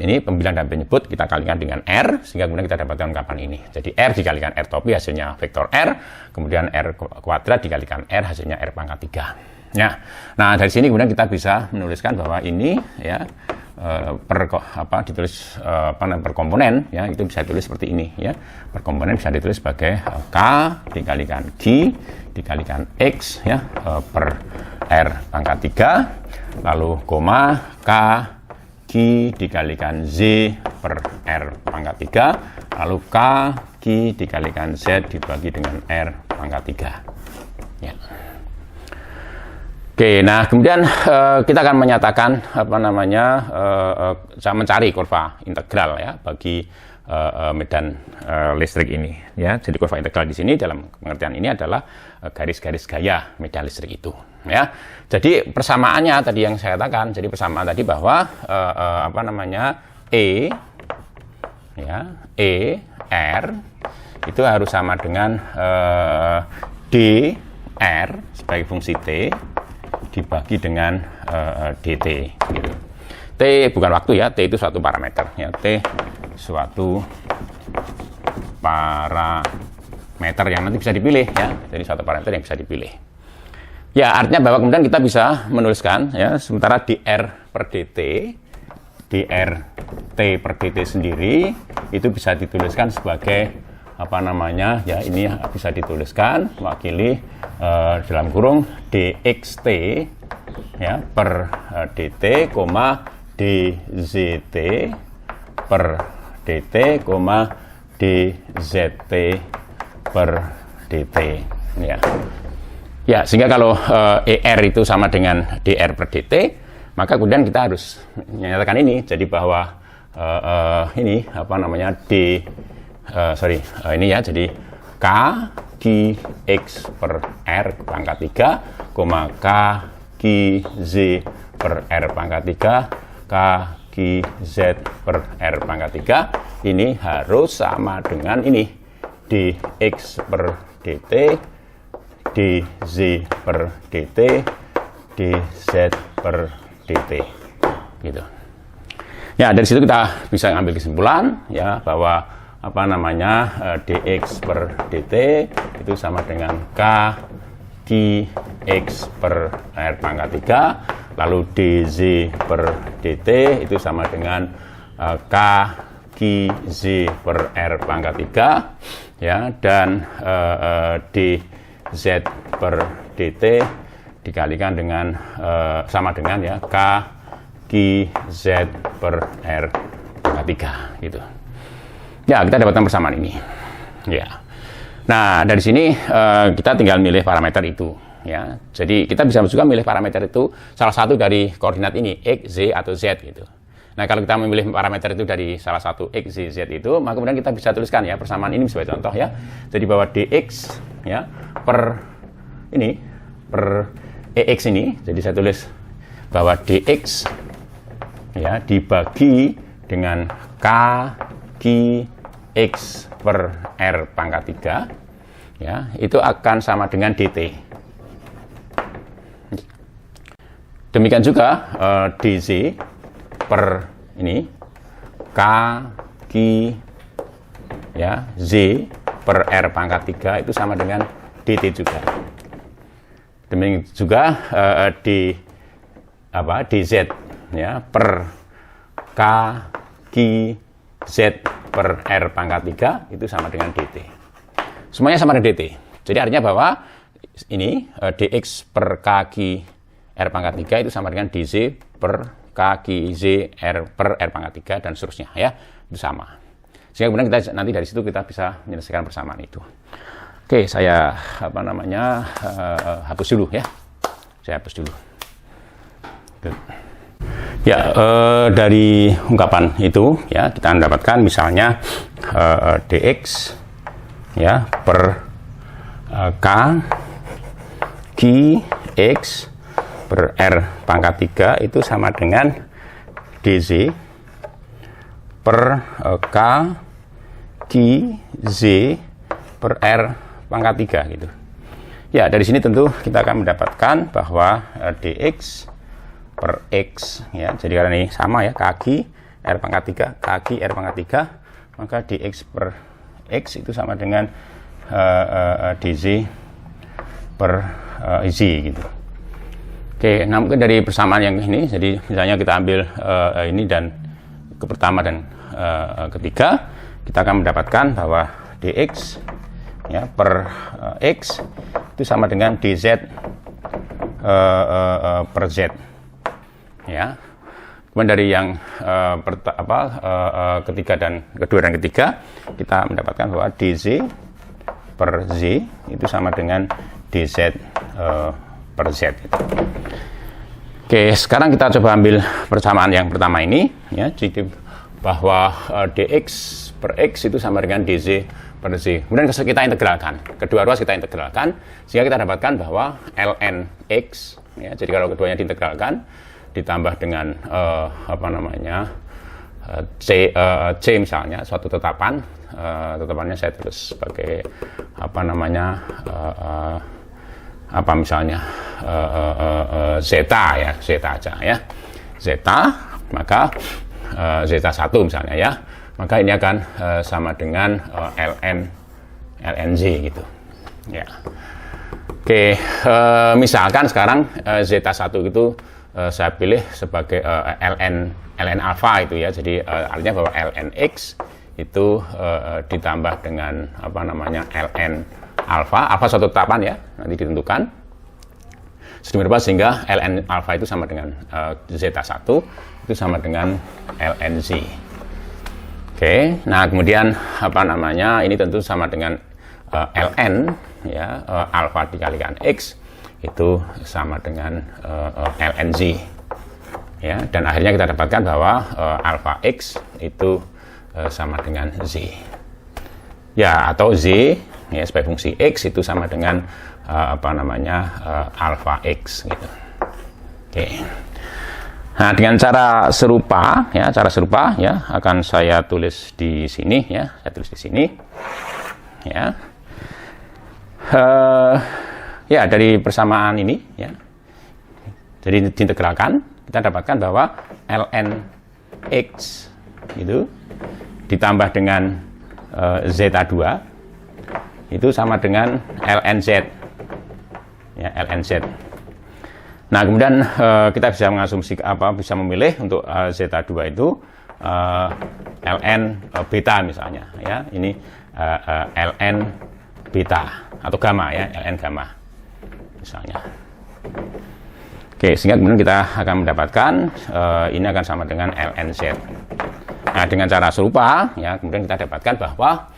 ini pembilang dan penyebut kita kalikan dengan R sehingga kemudian kita dapatkan ungkapan ini. Jadi R dikalikan R topi hasilnya vektor R, kemudian R kuadrat dikalikan R hasilnya R pangkat 3. Ya. Nah, dari sini kemudian kita bisa menuliskan bahwa ini ya per komponen ya itu bisa ditulis seperti ini ya. Per komponen bisa ditulis sebagai K dikalikan G dikalikan X ya per R pangkat 3 lalu koma K G dikalikan Z per R pangkat 3 lalu K G dikalikan Z dibagi dengan R pangkat 3 ya. Oke, nah kemudian kita akan menyatakan mencari kurva integral ya bagi medan listrik ini ya. Jadi kurva integral di sini dalam pengertian ini adalah garis-garis gaya medan listrik itu ya. Jadi persamaannya tadi yang saya katakan, jadi persamaan tadi bahwa E R itu harus sama dengan dr sebagai fungsi T dibagi dengan dt gitu. T bukan waktu ya, T itu suatu parameter ya. T suatu parameter yang nanti bisa dipilih ya. Jadi suatu parameter yang bisa dipilih. Ya, artinya bahwa kemudian kita bisa menuliskan ya, sementara dr per dt, dr T per dt sendiri itu bisa dituliskan sebagai ya ini bisa dituliskan mewakili dalam kurung dxt ya per dt, dzt per dt, dzt per dt ya. Ya, sehingga kalau ER itu sama dengan dr per dt, maka kemudian kita harus menyatakan ini. Jadi bahwa ini ini ya, jadi K G X per R pangkat 3, K G Z per R pangkat 3, K G Z per R pangkat 3 ini harus sama dengan ini dx per dt, dz per dt, dz per dt gitu. Ya, dari situ kita bisa ngambil kesimpulan ya bahwa dx per dt itu sama dengan K dx per R pangkat 3, lalu dz per dt itu sama dengan K dz per R pangkat 3 ya, dan dz per dt dikalikan dengan sama dengan ya K dz per R pangkat 3 gitu. Ya, kita dapatkan persamaan ini. Ya. Nah, dari sini kita tinggal milih parameter itu. Ya. Jadi kita bisa juga milih parameter itu salah satu dari koordinat ini, x, z atau z gitu. Nah, kalau kita memilih parameter itu dari salah satu x, z, z itu, maka kemudian kita bisa tuliskan ya persamaan ini sebagai contoh ya. Jadi bahwa dx ya per ex ini, jadi saya tulis bahwa dx ya dibagi dengan K G X per R pangkat 3 ya, itu akan sama dengan dt. Demikian juga dz per ini K G ya Z per R pangkat 3 itu sama dengan dt juga. Demikian juga dz ya per K G Z per R pangkat 3 itu sama dengan dt. Semuanya sama dengan dt. Jadi artinya bahwa ini dx per kg R pangkat 3 itu sama dengan dz per kg z R per R pangkat 3 dan seterusnya ya. Itu sama. Sehingga kemudian kita nanti dari situ kita bisa menyelesaikan persamaan itu. Oke, saya hapus dulu ya. Saya hapus dulu. Ya, dari ungkapan itu ya kita mendapatkan misalnya dx ya per k Q x per r pangkat 3 itu sama dengan dz per k Q z per r pangkat 3 gitu. Ya, dari sini tentu kita akan mendapatkan bahwa dx per x ya, jadi karena ini sama ya, kaki r pangkat 3 kaki r pangkat 3, maka dx per x itu sama dengan dz per z gitu. Oke, nah mungkin dari persamaan yang ini, jadi misalnya kita ambil ini dan ke pertama dan ketiga, kita akan mendapatkan bahwa dx ya per x itu sama dengan dz per z ya. Kemudian dari yang ketiga dan kedua dan ketiga, kita mendapatkan bahwa dz per z itu sama dengan dz per z gitu. Oke, sekarang kita coba ambil persamaan yang pertama ini ya, jadi bahwa dx per x itu sama dengan dz per z. Kemudian kita integralkan, kedua ruas kita integralkan sehingga kita dapatkan bahwa ln x ya, jadi kalau keduanya diintegralkan ditambah dengan c misalnya suatu tetapan, tetapannya saya tulis sebagai misalnya zeta ya, zeta aja ya, zeta, maka zeta 1 misalnya ya, maka ini akan sama dengan lnz gitu ya. Oke, misalkan sekarang zeta 1 itu saya pilih sebagai ln alpha itu ya, jadi artinya bahwa ln x itu ditambah dengan ln alpha suatu tetapan ya, nanti ditentukan sedemikian rupa sehingga ln alpha itu sama dengan zeta 1 itu sama dengan lnz. Oke, nah kemudian ini tentu sama dengan ln ya, alpha dikalikan x itu sama dengan lnz ya, dan akhirnya kita dapatkan bahwa alpha x itu sama dengan z ya, atau z ya sebagai fungsi x itu sama dengan alpha x gitu. Oke. Nah, dengan cara serupa ya akan saya tulis di sini ya, saya tulis di sini ya. Ya, dari persamaan ini ya, jadi diintegralkan kita dapatkan bahwa ln x itu ditambah dengan zeta 2 itu sama dengan lnz ya, lnz. Nah, kemudian kita bisa mengasumsi bisa memilih untuk zeta 2 itu ln beta misalnya ya, ini ln beta atau gamma ya, ln gamma misalnya. Oke, sehingga kemudian kita akan mendapatkan ini akan sama dengan lnz. Nah, dengan cara serupa ya, kemudian kita dapatkan bahwa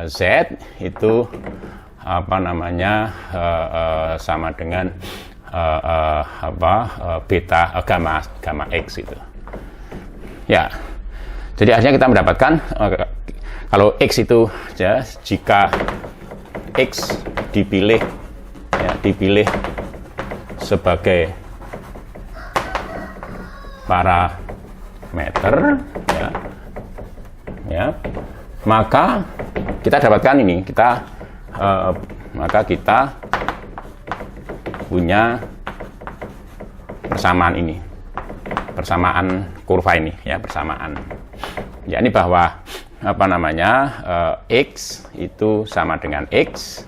z itu sama dengan beta gamma x itu. Ya. Jadi akhirnya kita mendapatkan kalau x itu ya, jika x dipilih sebagai parameter ya, maka kita dapatkan ini, maka kita punya persamaan ini, persamaan kurva ini ya, persamaan ya, ini bahwa x itu sama dengan x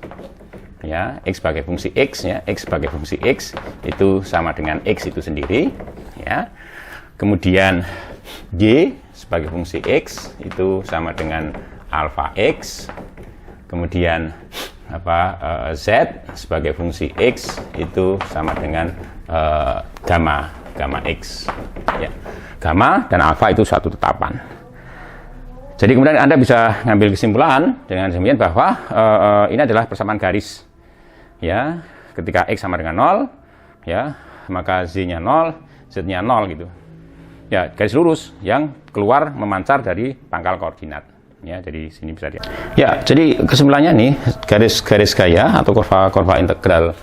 ya, x sebagai fungsi x ya, x sebagai fungsi x itu sama dengan x itu sendiri ya. Kemudian y sebagai fungsi x itu sama dengan alpha x. Kemudian z sebagai fungsi x itu sama dengan gamma x ya. Gamma dan alpha itu suatu tetapan. Jadi kemudian Anda bisa ngambil kesimpulan dengan demikian bahwa ini adalah persamaan garis ya, ketika x sama dengan 0 ya, maka Z-nya 0, Z-nya 0 gitu. Ya, garis lurus yang keluar memancar dari pangkal koordinat. Ya, jadi sini bisa lihat. Ya, jadi kesimpulannya nih, garis gaya atau kurva integral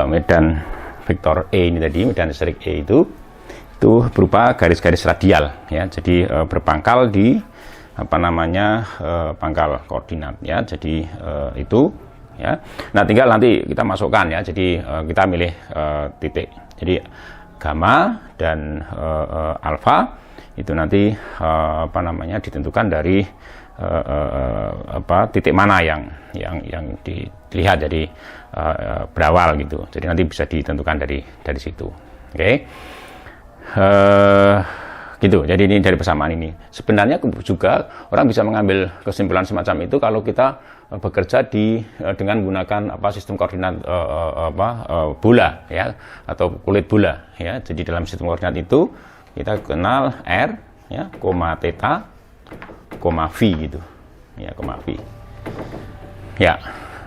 medan vektor E ini tadi, medan listrik E itu berupa garis-garis radial ya. Jadi berpangkal di pangkal koordinat ya. Jadi itu ya. Nah, tinggal nanti kita masukkan ya. Jadi kita milih titik. Jadi gamma dan alfa itu nanti ditentukan dari titik mana yang dilihat dari berawal gitu. Jadi nanti bisa ditentukan dari situ. Oke. Gitu. Jadi ini dari persamaan ini. Sebenarnya juga orang bisa mengambil kesimpulan semacam itu kalau kita bekerja dengan menggunakan sistem koordinat bola ya, atau kulit bola ya. Jadi dalam sistem koordinat itu kita kenal R ya, theta, v gitu. Ya, v. Ya.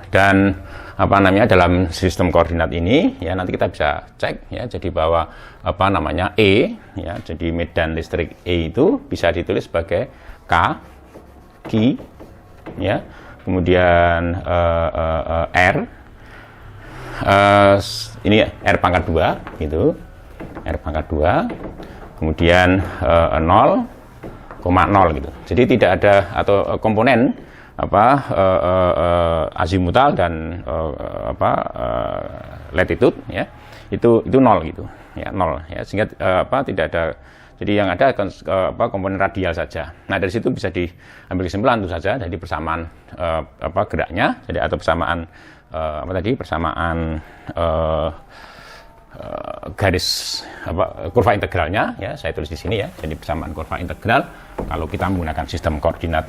Dan dalam sistem koordinat ini ya, nanti kita bisa cek ya, jadi bahwa E ya, jadi medan listrik E itu bisa ditulis sebagai K, Q ya, kemudian R ini R pangkat 2 gitu, R pangkat 2, kemudian 0,0 gitu. Jadi tidak ada atau komponen azimutal dan latitude ya, itu 0 gitu ya, 0 ya, sehingga tidak ada, jadi yang ada komponen radial saja. Nah, dari situ bisa diambil kesimpulan itu saja, jadi persamaan geraknya, jadi atau persamaan persamaan garis kurva integralnya ya, saya tulis di sini ya. Jadi persamaan kurva integral kalau kita menggunakan sistem koordinat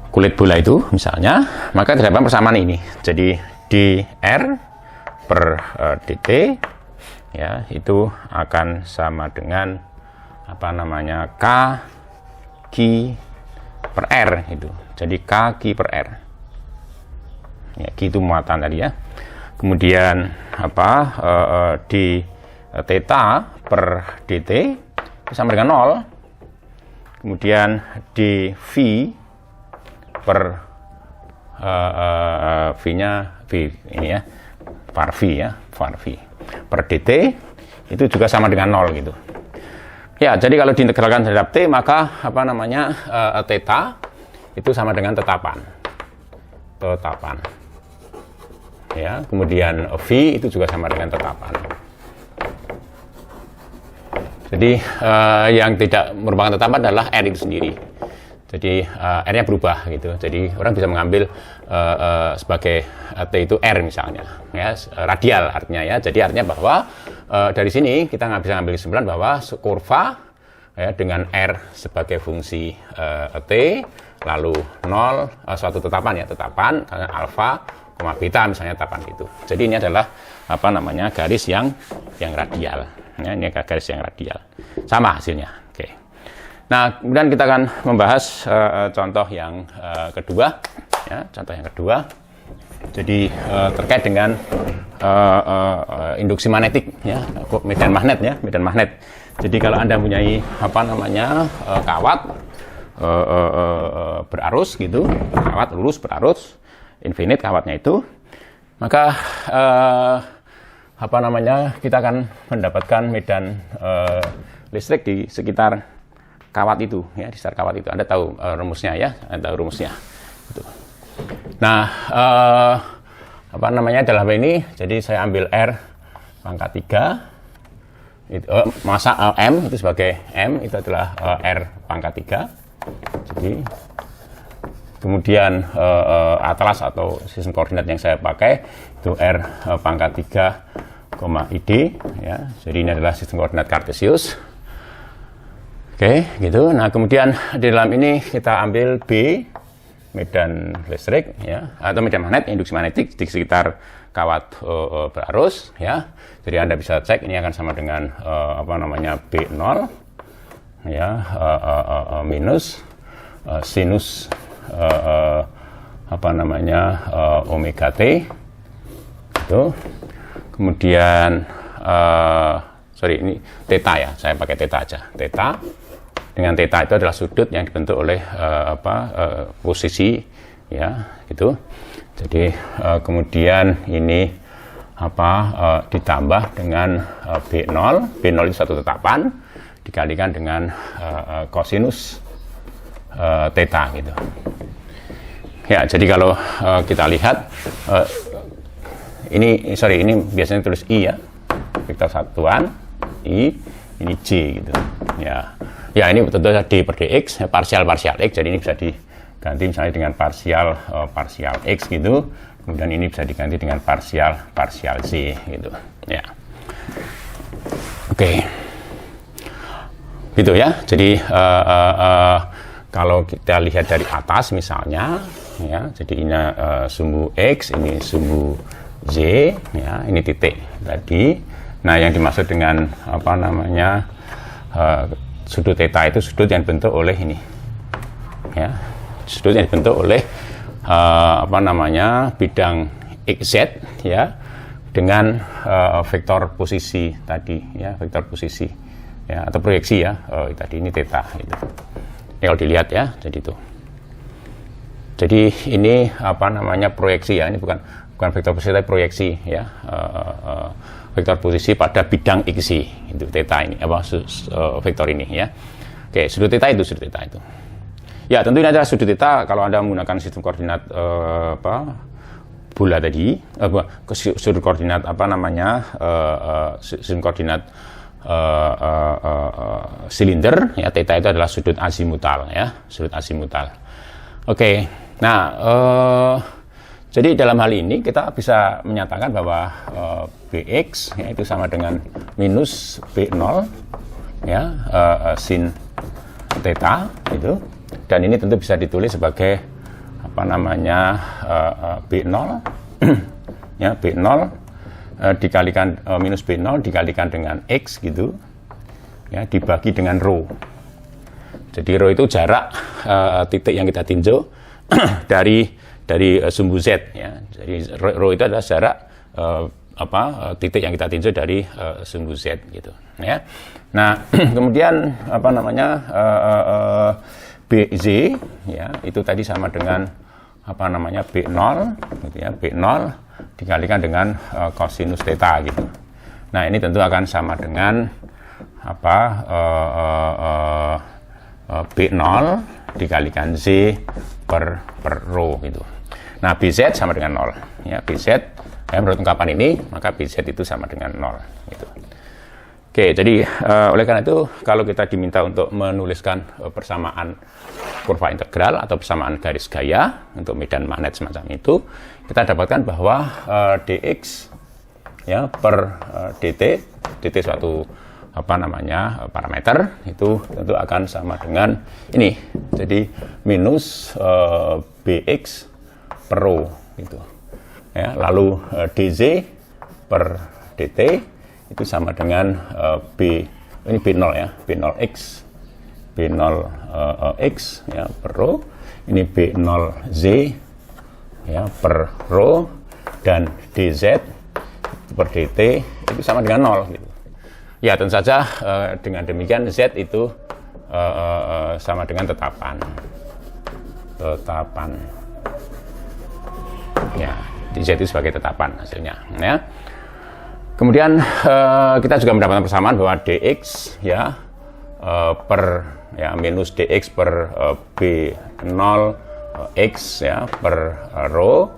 kulit bola itu misalnya, maka terdapat persamaan ini. Jadi dr per dt ya, itu akan sama dengan k q per r itu. Jadi k q per r ya, Q itu muatan tadi ya. Kemudian di theta per dt sama dengan 0. Kemudian di v per v-nya v ini ya, var v ya, var v per dt itu juga sama dengan 0 gitu. Ya, jadi kalau diintegralkan terhadap t, maka theta itu sama dengan tetapan. Ya, kemudian V itu juga sama dengan tetapan. Jadi yang tidak merupakan tetapan adalah R itu sendiri. Jadi R-nya berubah gitu. Jadi orang bisa mengambil sebagai T itu R misalnya, ya, radial artinya ya. Jadi artinya bahwa dari sini kita nggak bisa ngambil kesimpulan bahwa kurva ya, dengan R sebagai fungsi T, lalu 0 suatu tetapan ya, tetapan alfa, beta misalnya tetapan itu. Jadi ini adalah garis yang radial. Ya, ini garis yang radial. Sama hasilnya. Oke. Nah, kemudian kita akan membahas contoh yang kedua. Ya, contoh yang kedua. Jadi terkait dengan induksi magnetik ya, medan magnet ya, medan magnet. Jadi kalau Anda mempunyai kawat berarus gitu, kawat lurus berarus infinite kawatnya itu, maka kita akan mendapatkan medan listrik di sekitar kawat itu ya, di sekitar kawat itu. Anda tahu rumusnya ya, Anda tahu rumusnya gitu. Nah, dalam ini, jadi saya ambil R pangkat 3 itu, masa M itu sebagai M itu adalah R pangkat 3. Jadi kemudian atlas atau sistem koordinat yang saya pakai itu R pangkat 3, id ya. Jadi ini adalah sistem koordinat Cartesius. Oke, gitu. Nah, kemudian di dalam ini kita ambil B, medan listrik ya, atau medan magnet, induksi magnetik di sekitar kawat berarus ya. Jadi Anda bisa cek ini akan sama dengan B0 ya, minus sinus apa namanya omega t itu. Kemudian sorry, ini theta ya, saya pakai theta aja. Theta, dengan theta itu adalah sudut yang dibentuk oleh posisi ya gitu. Jadi kemudian ini ditambah dengan B0 itu satu tetapan dikalikan dengan kosinus theta gitu. Ya, jadi kalau kita lihat ini biasanya tulis I ya, vektor satuan I, ini J gitu. Ya, ini tentu saja D per dx, parsial x, jadi ini bisa diganti misalnya dengan parsial x gitu. Kemudian ini bisa diganti dengan parsial z gitu. Ya, oke. Gitu ya. Jadi kalau kita lihat dari atas misalnya, ya, jadi ini sumbu x, ini sumbu z, ya, ini titik tadi. Nah, yang dimaksud dengan sudut theta itu sudut yang dibentuk oleh ini, ya, sudut yang dibentuk oleh bidang xz ya dengan vektor posisi tadi ya, vektor posisi ya atau proyeksi ya, tadi ini theta gitu. Ini kalau dilihat ya, jadi itu. Jadi ini proyeksi ya, ini bukan vektor posisi tapi proyeksi ya, vektor posisi pada bidang xy itu theta ini vektor ini ya. Oke, sudut theta itu. Ya, tentu ini adalah sudut theta kalau Anda menggunakan sistem koordinat bola tadi, sudut koordinat sistem koordinat silinder ya, theta itu adalah sudut azimutal ya, sudut azimutal. Oke. Nah, jadi dalam hal ini kita bisa menyatakan bahwa Bx ya, itu sama dengan minus B0 ya, sin theta itu. Dan ini tentu bisa ditulis sebagai B0 ya, B0 dikalikan minus B0 dikalikan dengan X gitu ya, dibagi dengan rho. Jadi rho itu jarak titik yang kita tinjau dari sumbu Z ya. Jadi rho itu adalah jarak titik yang kita tinjau dari sumbu Z gitu ya. Nah, kemudian BZ ya, itu tadi sama dengan B0 gitu ya, B0 dikalikan dengan kosinus theta gitu. Nah, ini tentu akan sama dengan B0 dikalikan Z per rho gitu. Nah, BZ sama dengan 0 ya, BZ ya, menurut ungkapan ini maka BZ itu sama dengan 0 gitu. Oke, jadi oleh karena itu kalau kita diminta untuk menuliskan persamaan kurva integral atau persamaan garis gaya untuk medan magnet semacam itu, kita dapatkan bahwa dx ya per dt suatu parameter itu tentu akan sama dengan ini. Jadi minus bx per rho gitu. Ya, lalu dz per dt itu sama dengan ini B0 ya, B0x ya per rho, ini B0z ya per rho, dan dz per dt itu sama dengan 0 gitu. Ya, tentu saja dengan demikian z itu sama dengan tetapan ya, z itu sebagai tetapan hasilnya ya. Kemudian kita juga mendapatkan persamaan bahwa dx ya per ya minus dx per b0 x ya per rho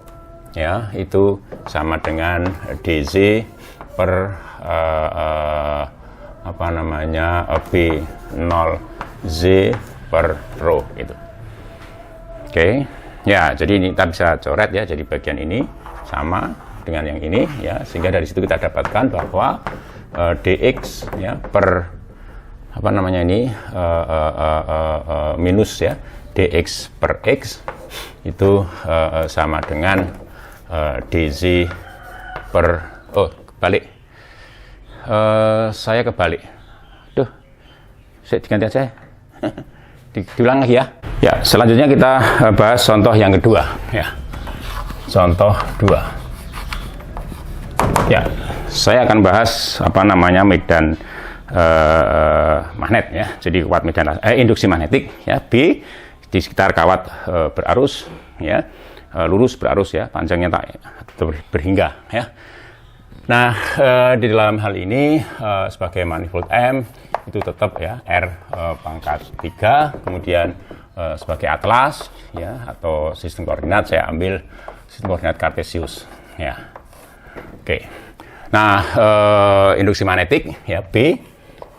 ya itu sama dengan dz per b0z per rho gitu. Oke. Ya, jadi ini kita bisa coret ya, jadi bagian ini sama dengan yang ini ya, sehingga dari situ kita dapatkan bahwa dx ya per minus ya dx per x itu sama dengan dz per kebalik, saya kebalik, saya diganti aja diulang lagi ya. Ya, selanjutnya kita bahas contoh yang kedua ya. contoh 2. Ya, saya akan bahas apa namanya medan magnet ya. Jadi kawat medan induksi magnetik ya, B di sekitar kawat berarus ya, lurus berarus ya, panjangnya tak berhingga ya. Nah, di dalam hal ini sebagai manifold M itu tetap ya R pangkat 3, kemudian sebagai atlas ya atau sistem koordinat saya ambil sistem koordinat Kartesius ya. Oke. Nah, induksi magnetik ya B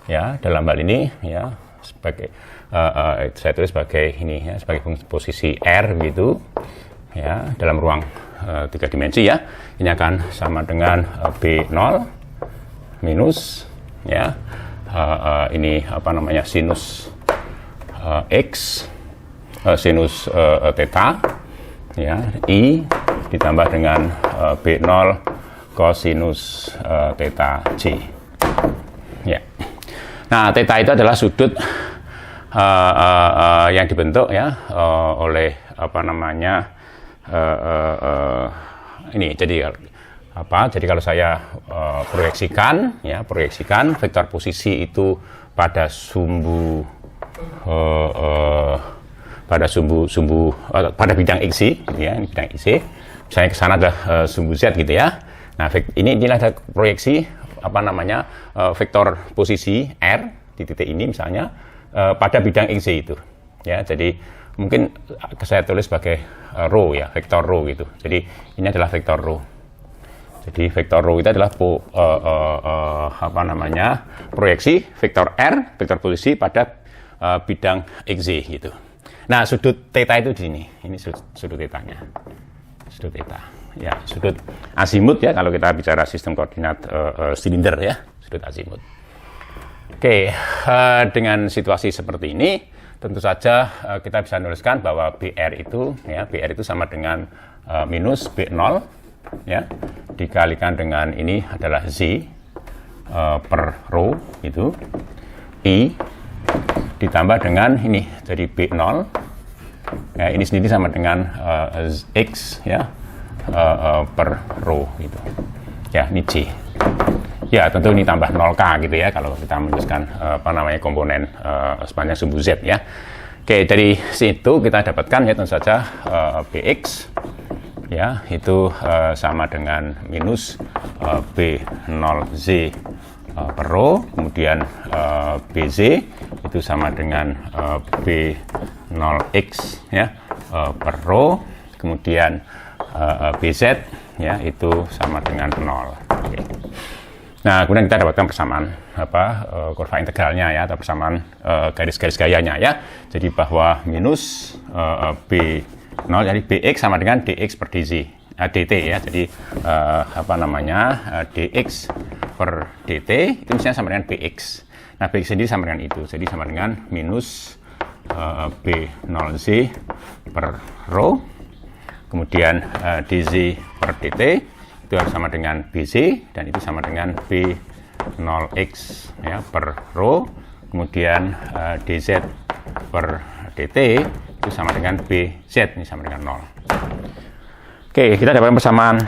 ya dalam hal ini ya sebagai saya tulis sebagai ini ya, sebagai posisi R gitu ya dalam ruang 3 dimensi ya. Ini akan sama dengan B0 minus ya ini apa namanya sinus X sinus theta ya I ditambah dengan B0 kosinus theta J ya. Nah, theta itu adalah sudut yang dibentuk ya oleh apa namanya ini. Jadi kalau saya proyeksikan vektor posisi itu pada sumbu pada bidang XY gitu ya, ini bidang XY. Misalnya ke sana adalah sumbu Z gitu ya. Nah, inilah ada proyeksi apa namanya vektor posisi R di titik ini misalnya pada bidang XY itu ya. Jadi mungkin saya tulis sebagai rho ya, vektor rho gitu. Jadi ini adalah vektor rho. Jadi vektor rho itu adalah apa namanya proyeksi vektor R, vektor posisi pada bidang XY gitu. Nah, sudut theta itu di sini. Ini sudut tetanya. Sudut theta. Ya, sudut azimut ya kalau kita bicara sistem koordinat silinder ya, sudut azimut. Oke, dengan situasi seperti ini tentu saja kita bisa menuliskan bahwa BR itu sama dengan minus B0 ya dikalikan dengan ini adalah Z per rho itu I ditambah dengan ini jadi B0 ya, ini sendiri sama dengan X ya per rho gitu ya, ini J ya, tentu ini tambah 0K gitu ya kalau kita menuliskan apa namanya komponen sepanjang sumbu Z ya. Oke, dari situ kita dapatkan ya tentu saja Bx ya itu sama dengan minus B0Z per rho, kemudian Bz itu sama dengan B0X ya per rho, kemudian Bz ya itu sama dengan 0. Oke. Nah, kemudian kita dapatkan persamaan kurva integralnya ya, atau persamaan garis-garis gayanya ya. Jadi bahwa minus B0 jadi Bx sama dengan dx per dt ya. Jadi apa namanya dx per dt itu misalnya sama dengan Bx. Nah, Bx sendiri sama dengan itu. Jadi sama dengan minus B0z per rho. Kemudian dz per dt itu sama dengan Bz dan itu sama dengan B0x ya per rho, kemudian dz per dt itu sama dengan Bz ini sama dengan 0. Oke, kita dapatkan persamaan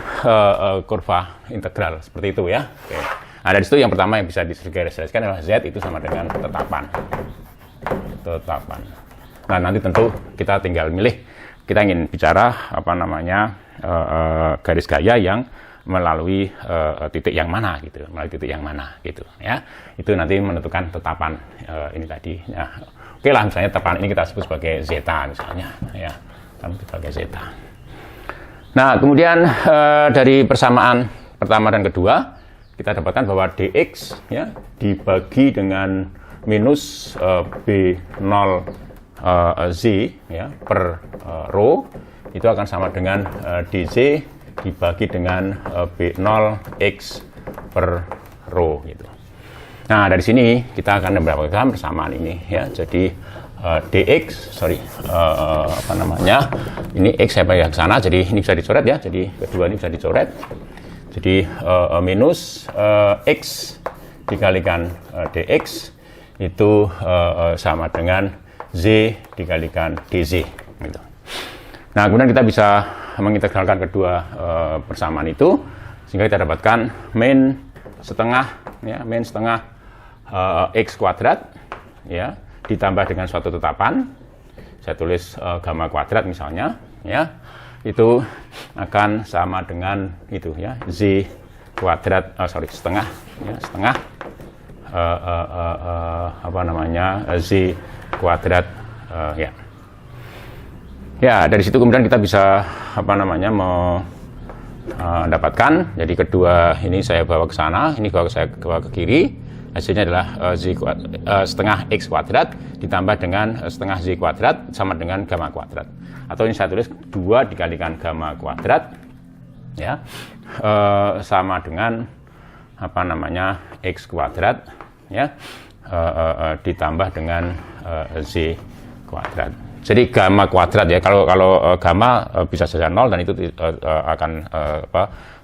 kurva integral seperti itu ya. Oke. Nah, dari situ yang pertama yang bisa digariskan adalah Z itu sama dengan tetapan. Nah, nanti tentu kita tinggal milih, kita ingin bicara apa namanya garis gaya yang melalui titik yang mana gitu, ya. Itu nanti menentukan tetapan ini tadi. Ya. Oke lah, misalnya tetapan ini kita sebut sebagai zeta misalnya, ya, kan sebagai zeta. Nah, kemudian dari persamaan pertama dan kedua kita dapatkan bahwa dx ya dibagi dengan minus B0z ya per rho itu akan sama dengan dz dibagi dengan B0x per rho gitu. Nah, dari sini kita akan mendapatkan persamaan ini ya. Jadi apa namanya? Ini x saya bagi ke sana, jadi ini bisa dicoret ya. Jadi kedua ini bisa dicoret. Jadi minus x dikalikan dx itu sama dengan z dikalikan dz gitu. Nah, kemudian kita bisa mengintegralkan kedua persamaan itu, sehingga kita dapatkan min setengah x kuadrat ya ditambah dengan suatu tetapan, saya tulis gamma kuadrat misalnya ya, itu akan sama dengan itu ya, z kuadrat setengah ya, setengah z kuadrat ya. Ya, dari situ kemudian kita bisa mendapatkan, jadi kedua ini saya bawa ke sana, ini saya bawa ke kiri, hasilnya adalah setengah x kuadrat ditambah dengan setengah z kuadrat sama dengan gamma kuadrat. Atau ini saya tulis 2 dikalikan gamma kuadrat ya, sama dengan x kuadrat ya, ditambah dengan z kuadrat. Jadi gamma kuadrat ya, kalau gamma bisa saja 0 dan itu akan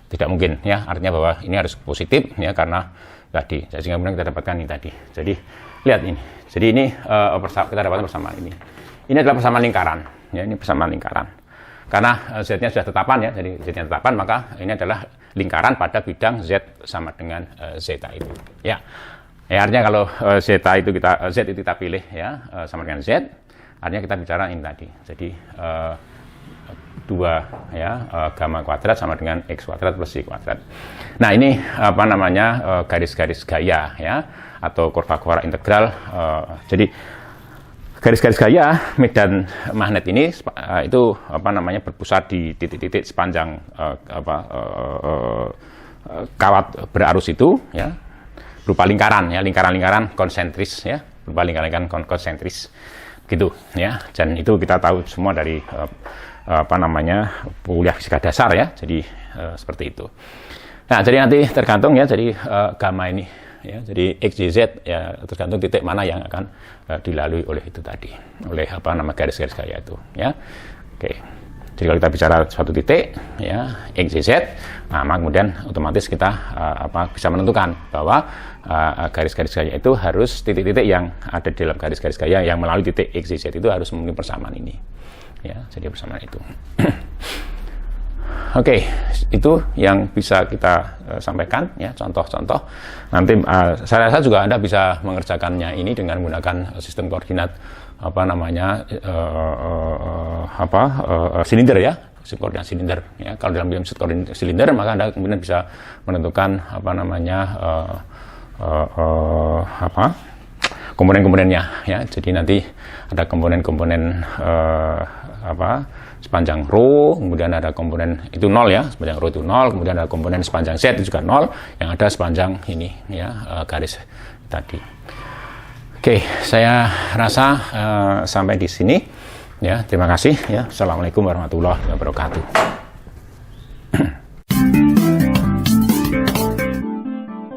tidak mungkin ya, artinya bahwa ini harus positif ya, karena tadi sehingga kemudian kita dapatkan ini tadi. Jadi lihat ini, jadi ini kita dapatkan persamaan ini adalah persamaan lingkaran ya, ini persamaan lingkaran karena z-nya sudah tetapan ya, jadi z-nya tetapan, maka ini adalah lingkaran pada bidang z sama dengan zeta itu ya. Ya, artinya kalau z itu kita pilih ya, sama dengan z, artinya kita bicara ini tadi. Jadi 2 ya, gamma kuadrat sama dengan x kuadrat plus y kuadrat. Nah, ini garis-garis gaya ya, atau kurva kuadrat integral. Jadi garis-garis gaya medan magnet ini itu berpusat di titik-titik sepanjang kawat berarus itu ya, berupa lingkaran ya, lingkaran-lingkaran konsentris ya, berupa lingkaran konsentris gitu ya. Dan itu kita tahu semua dari kuliah fisika dasar ya. Jadi seperti itu. Nah, jadi nanti tergantung ya, jadi gamma ini ya, jadi x, y, z ya, tergantung titik mana yang akan dilalui oleh itu tadi, oleh garis-garis gaya itu ya. Oke. Jadi kalau kita bicara suatu titik ya, x, y, z, nah kemudian otomatis kita bisa menentukan bahwa garis-garis gaya itu harus titik-titik yang ada di dalam garis-garis gaya yang melalui titik x, y, z itu harus memenuhi persamaan ini ya, jadi persamaan itu. Oke, itu yang bisa kita sampaikan ya, contoh-contoh. Nanti saya rasa juga Anda bisa mengerjakannya ini dengan menggunakan sistem koordinat silinder ya, sistem koordinat silinder ya. Kalau dalam sistem koordinat silinder, maka Anda kemudian bisa menentukan komponen-komponennya ya. Jadi nanti ada komponen-komponen sepanjang rho, kemudian ada komponen itu 0 ya, sepanjang rho itu 0, kemudian ada komponen sepanjang z itu juga 0, yang ada sepanjang ini ya, garis tadi. Oke, saya rasa sampai di sini ya. Terima kasih ya. Assalamualaikum warahmatullahi wabarakatuh.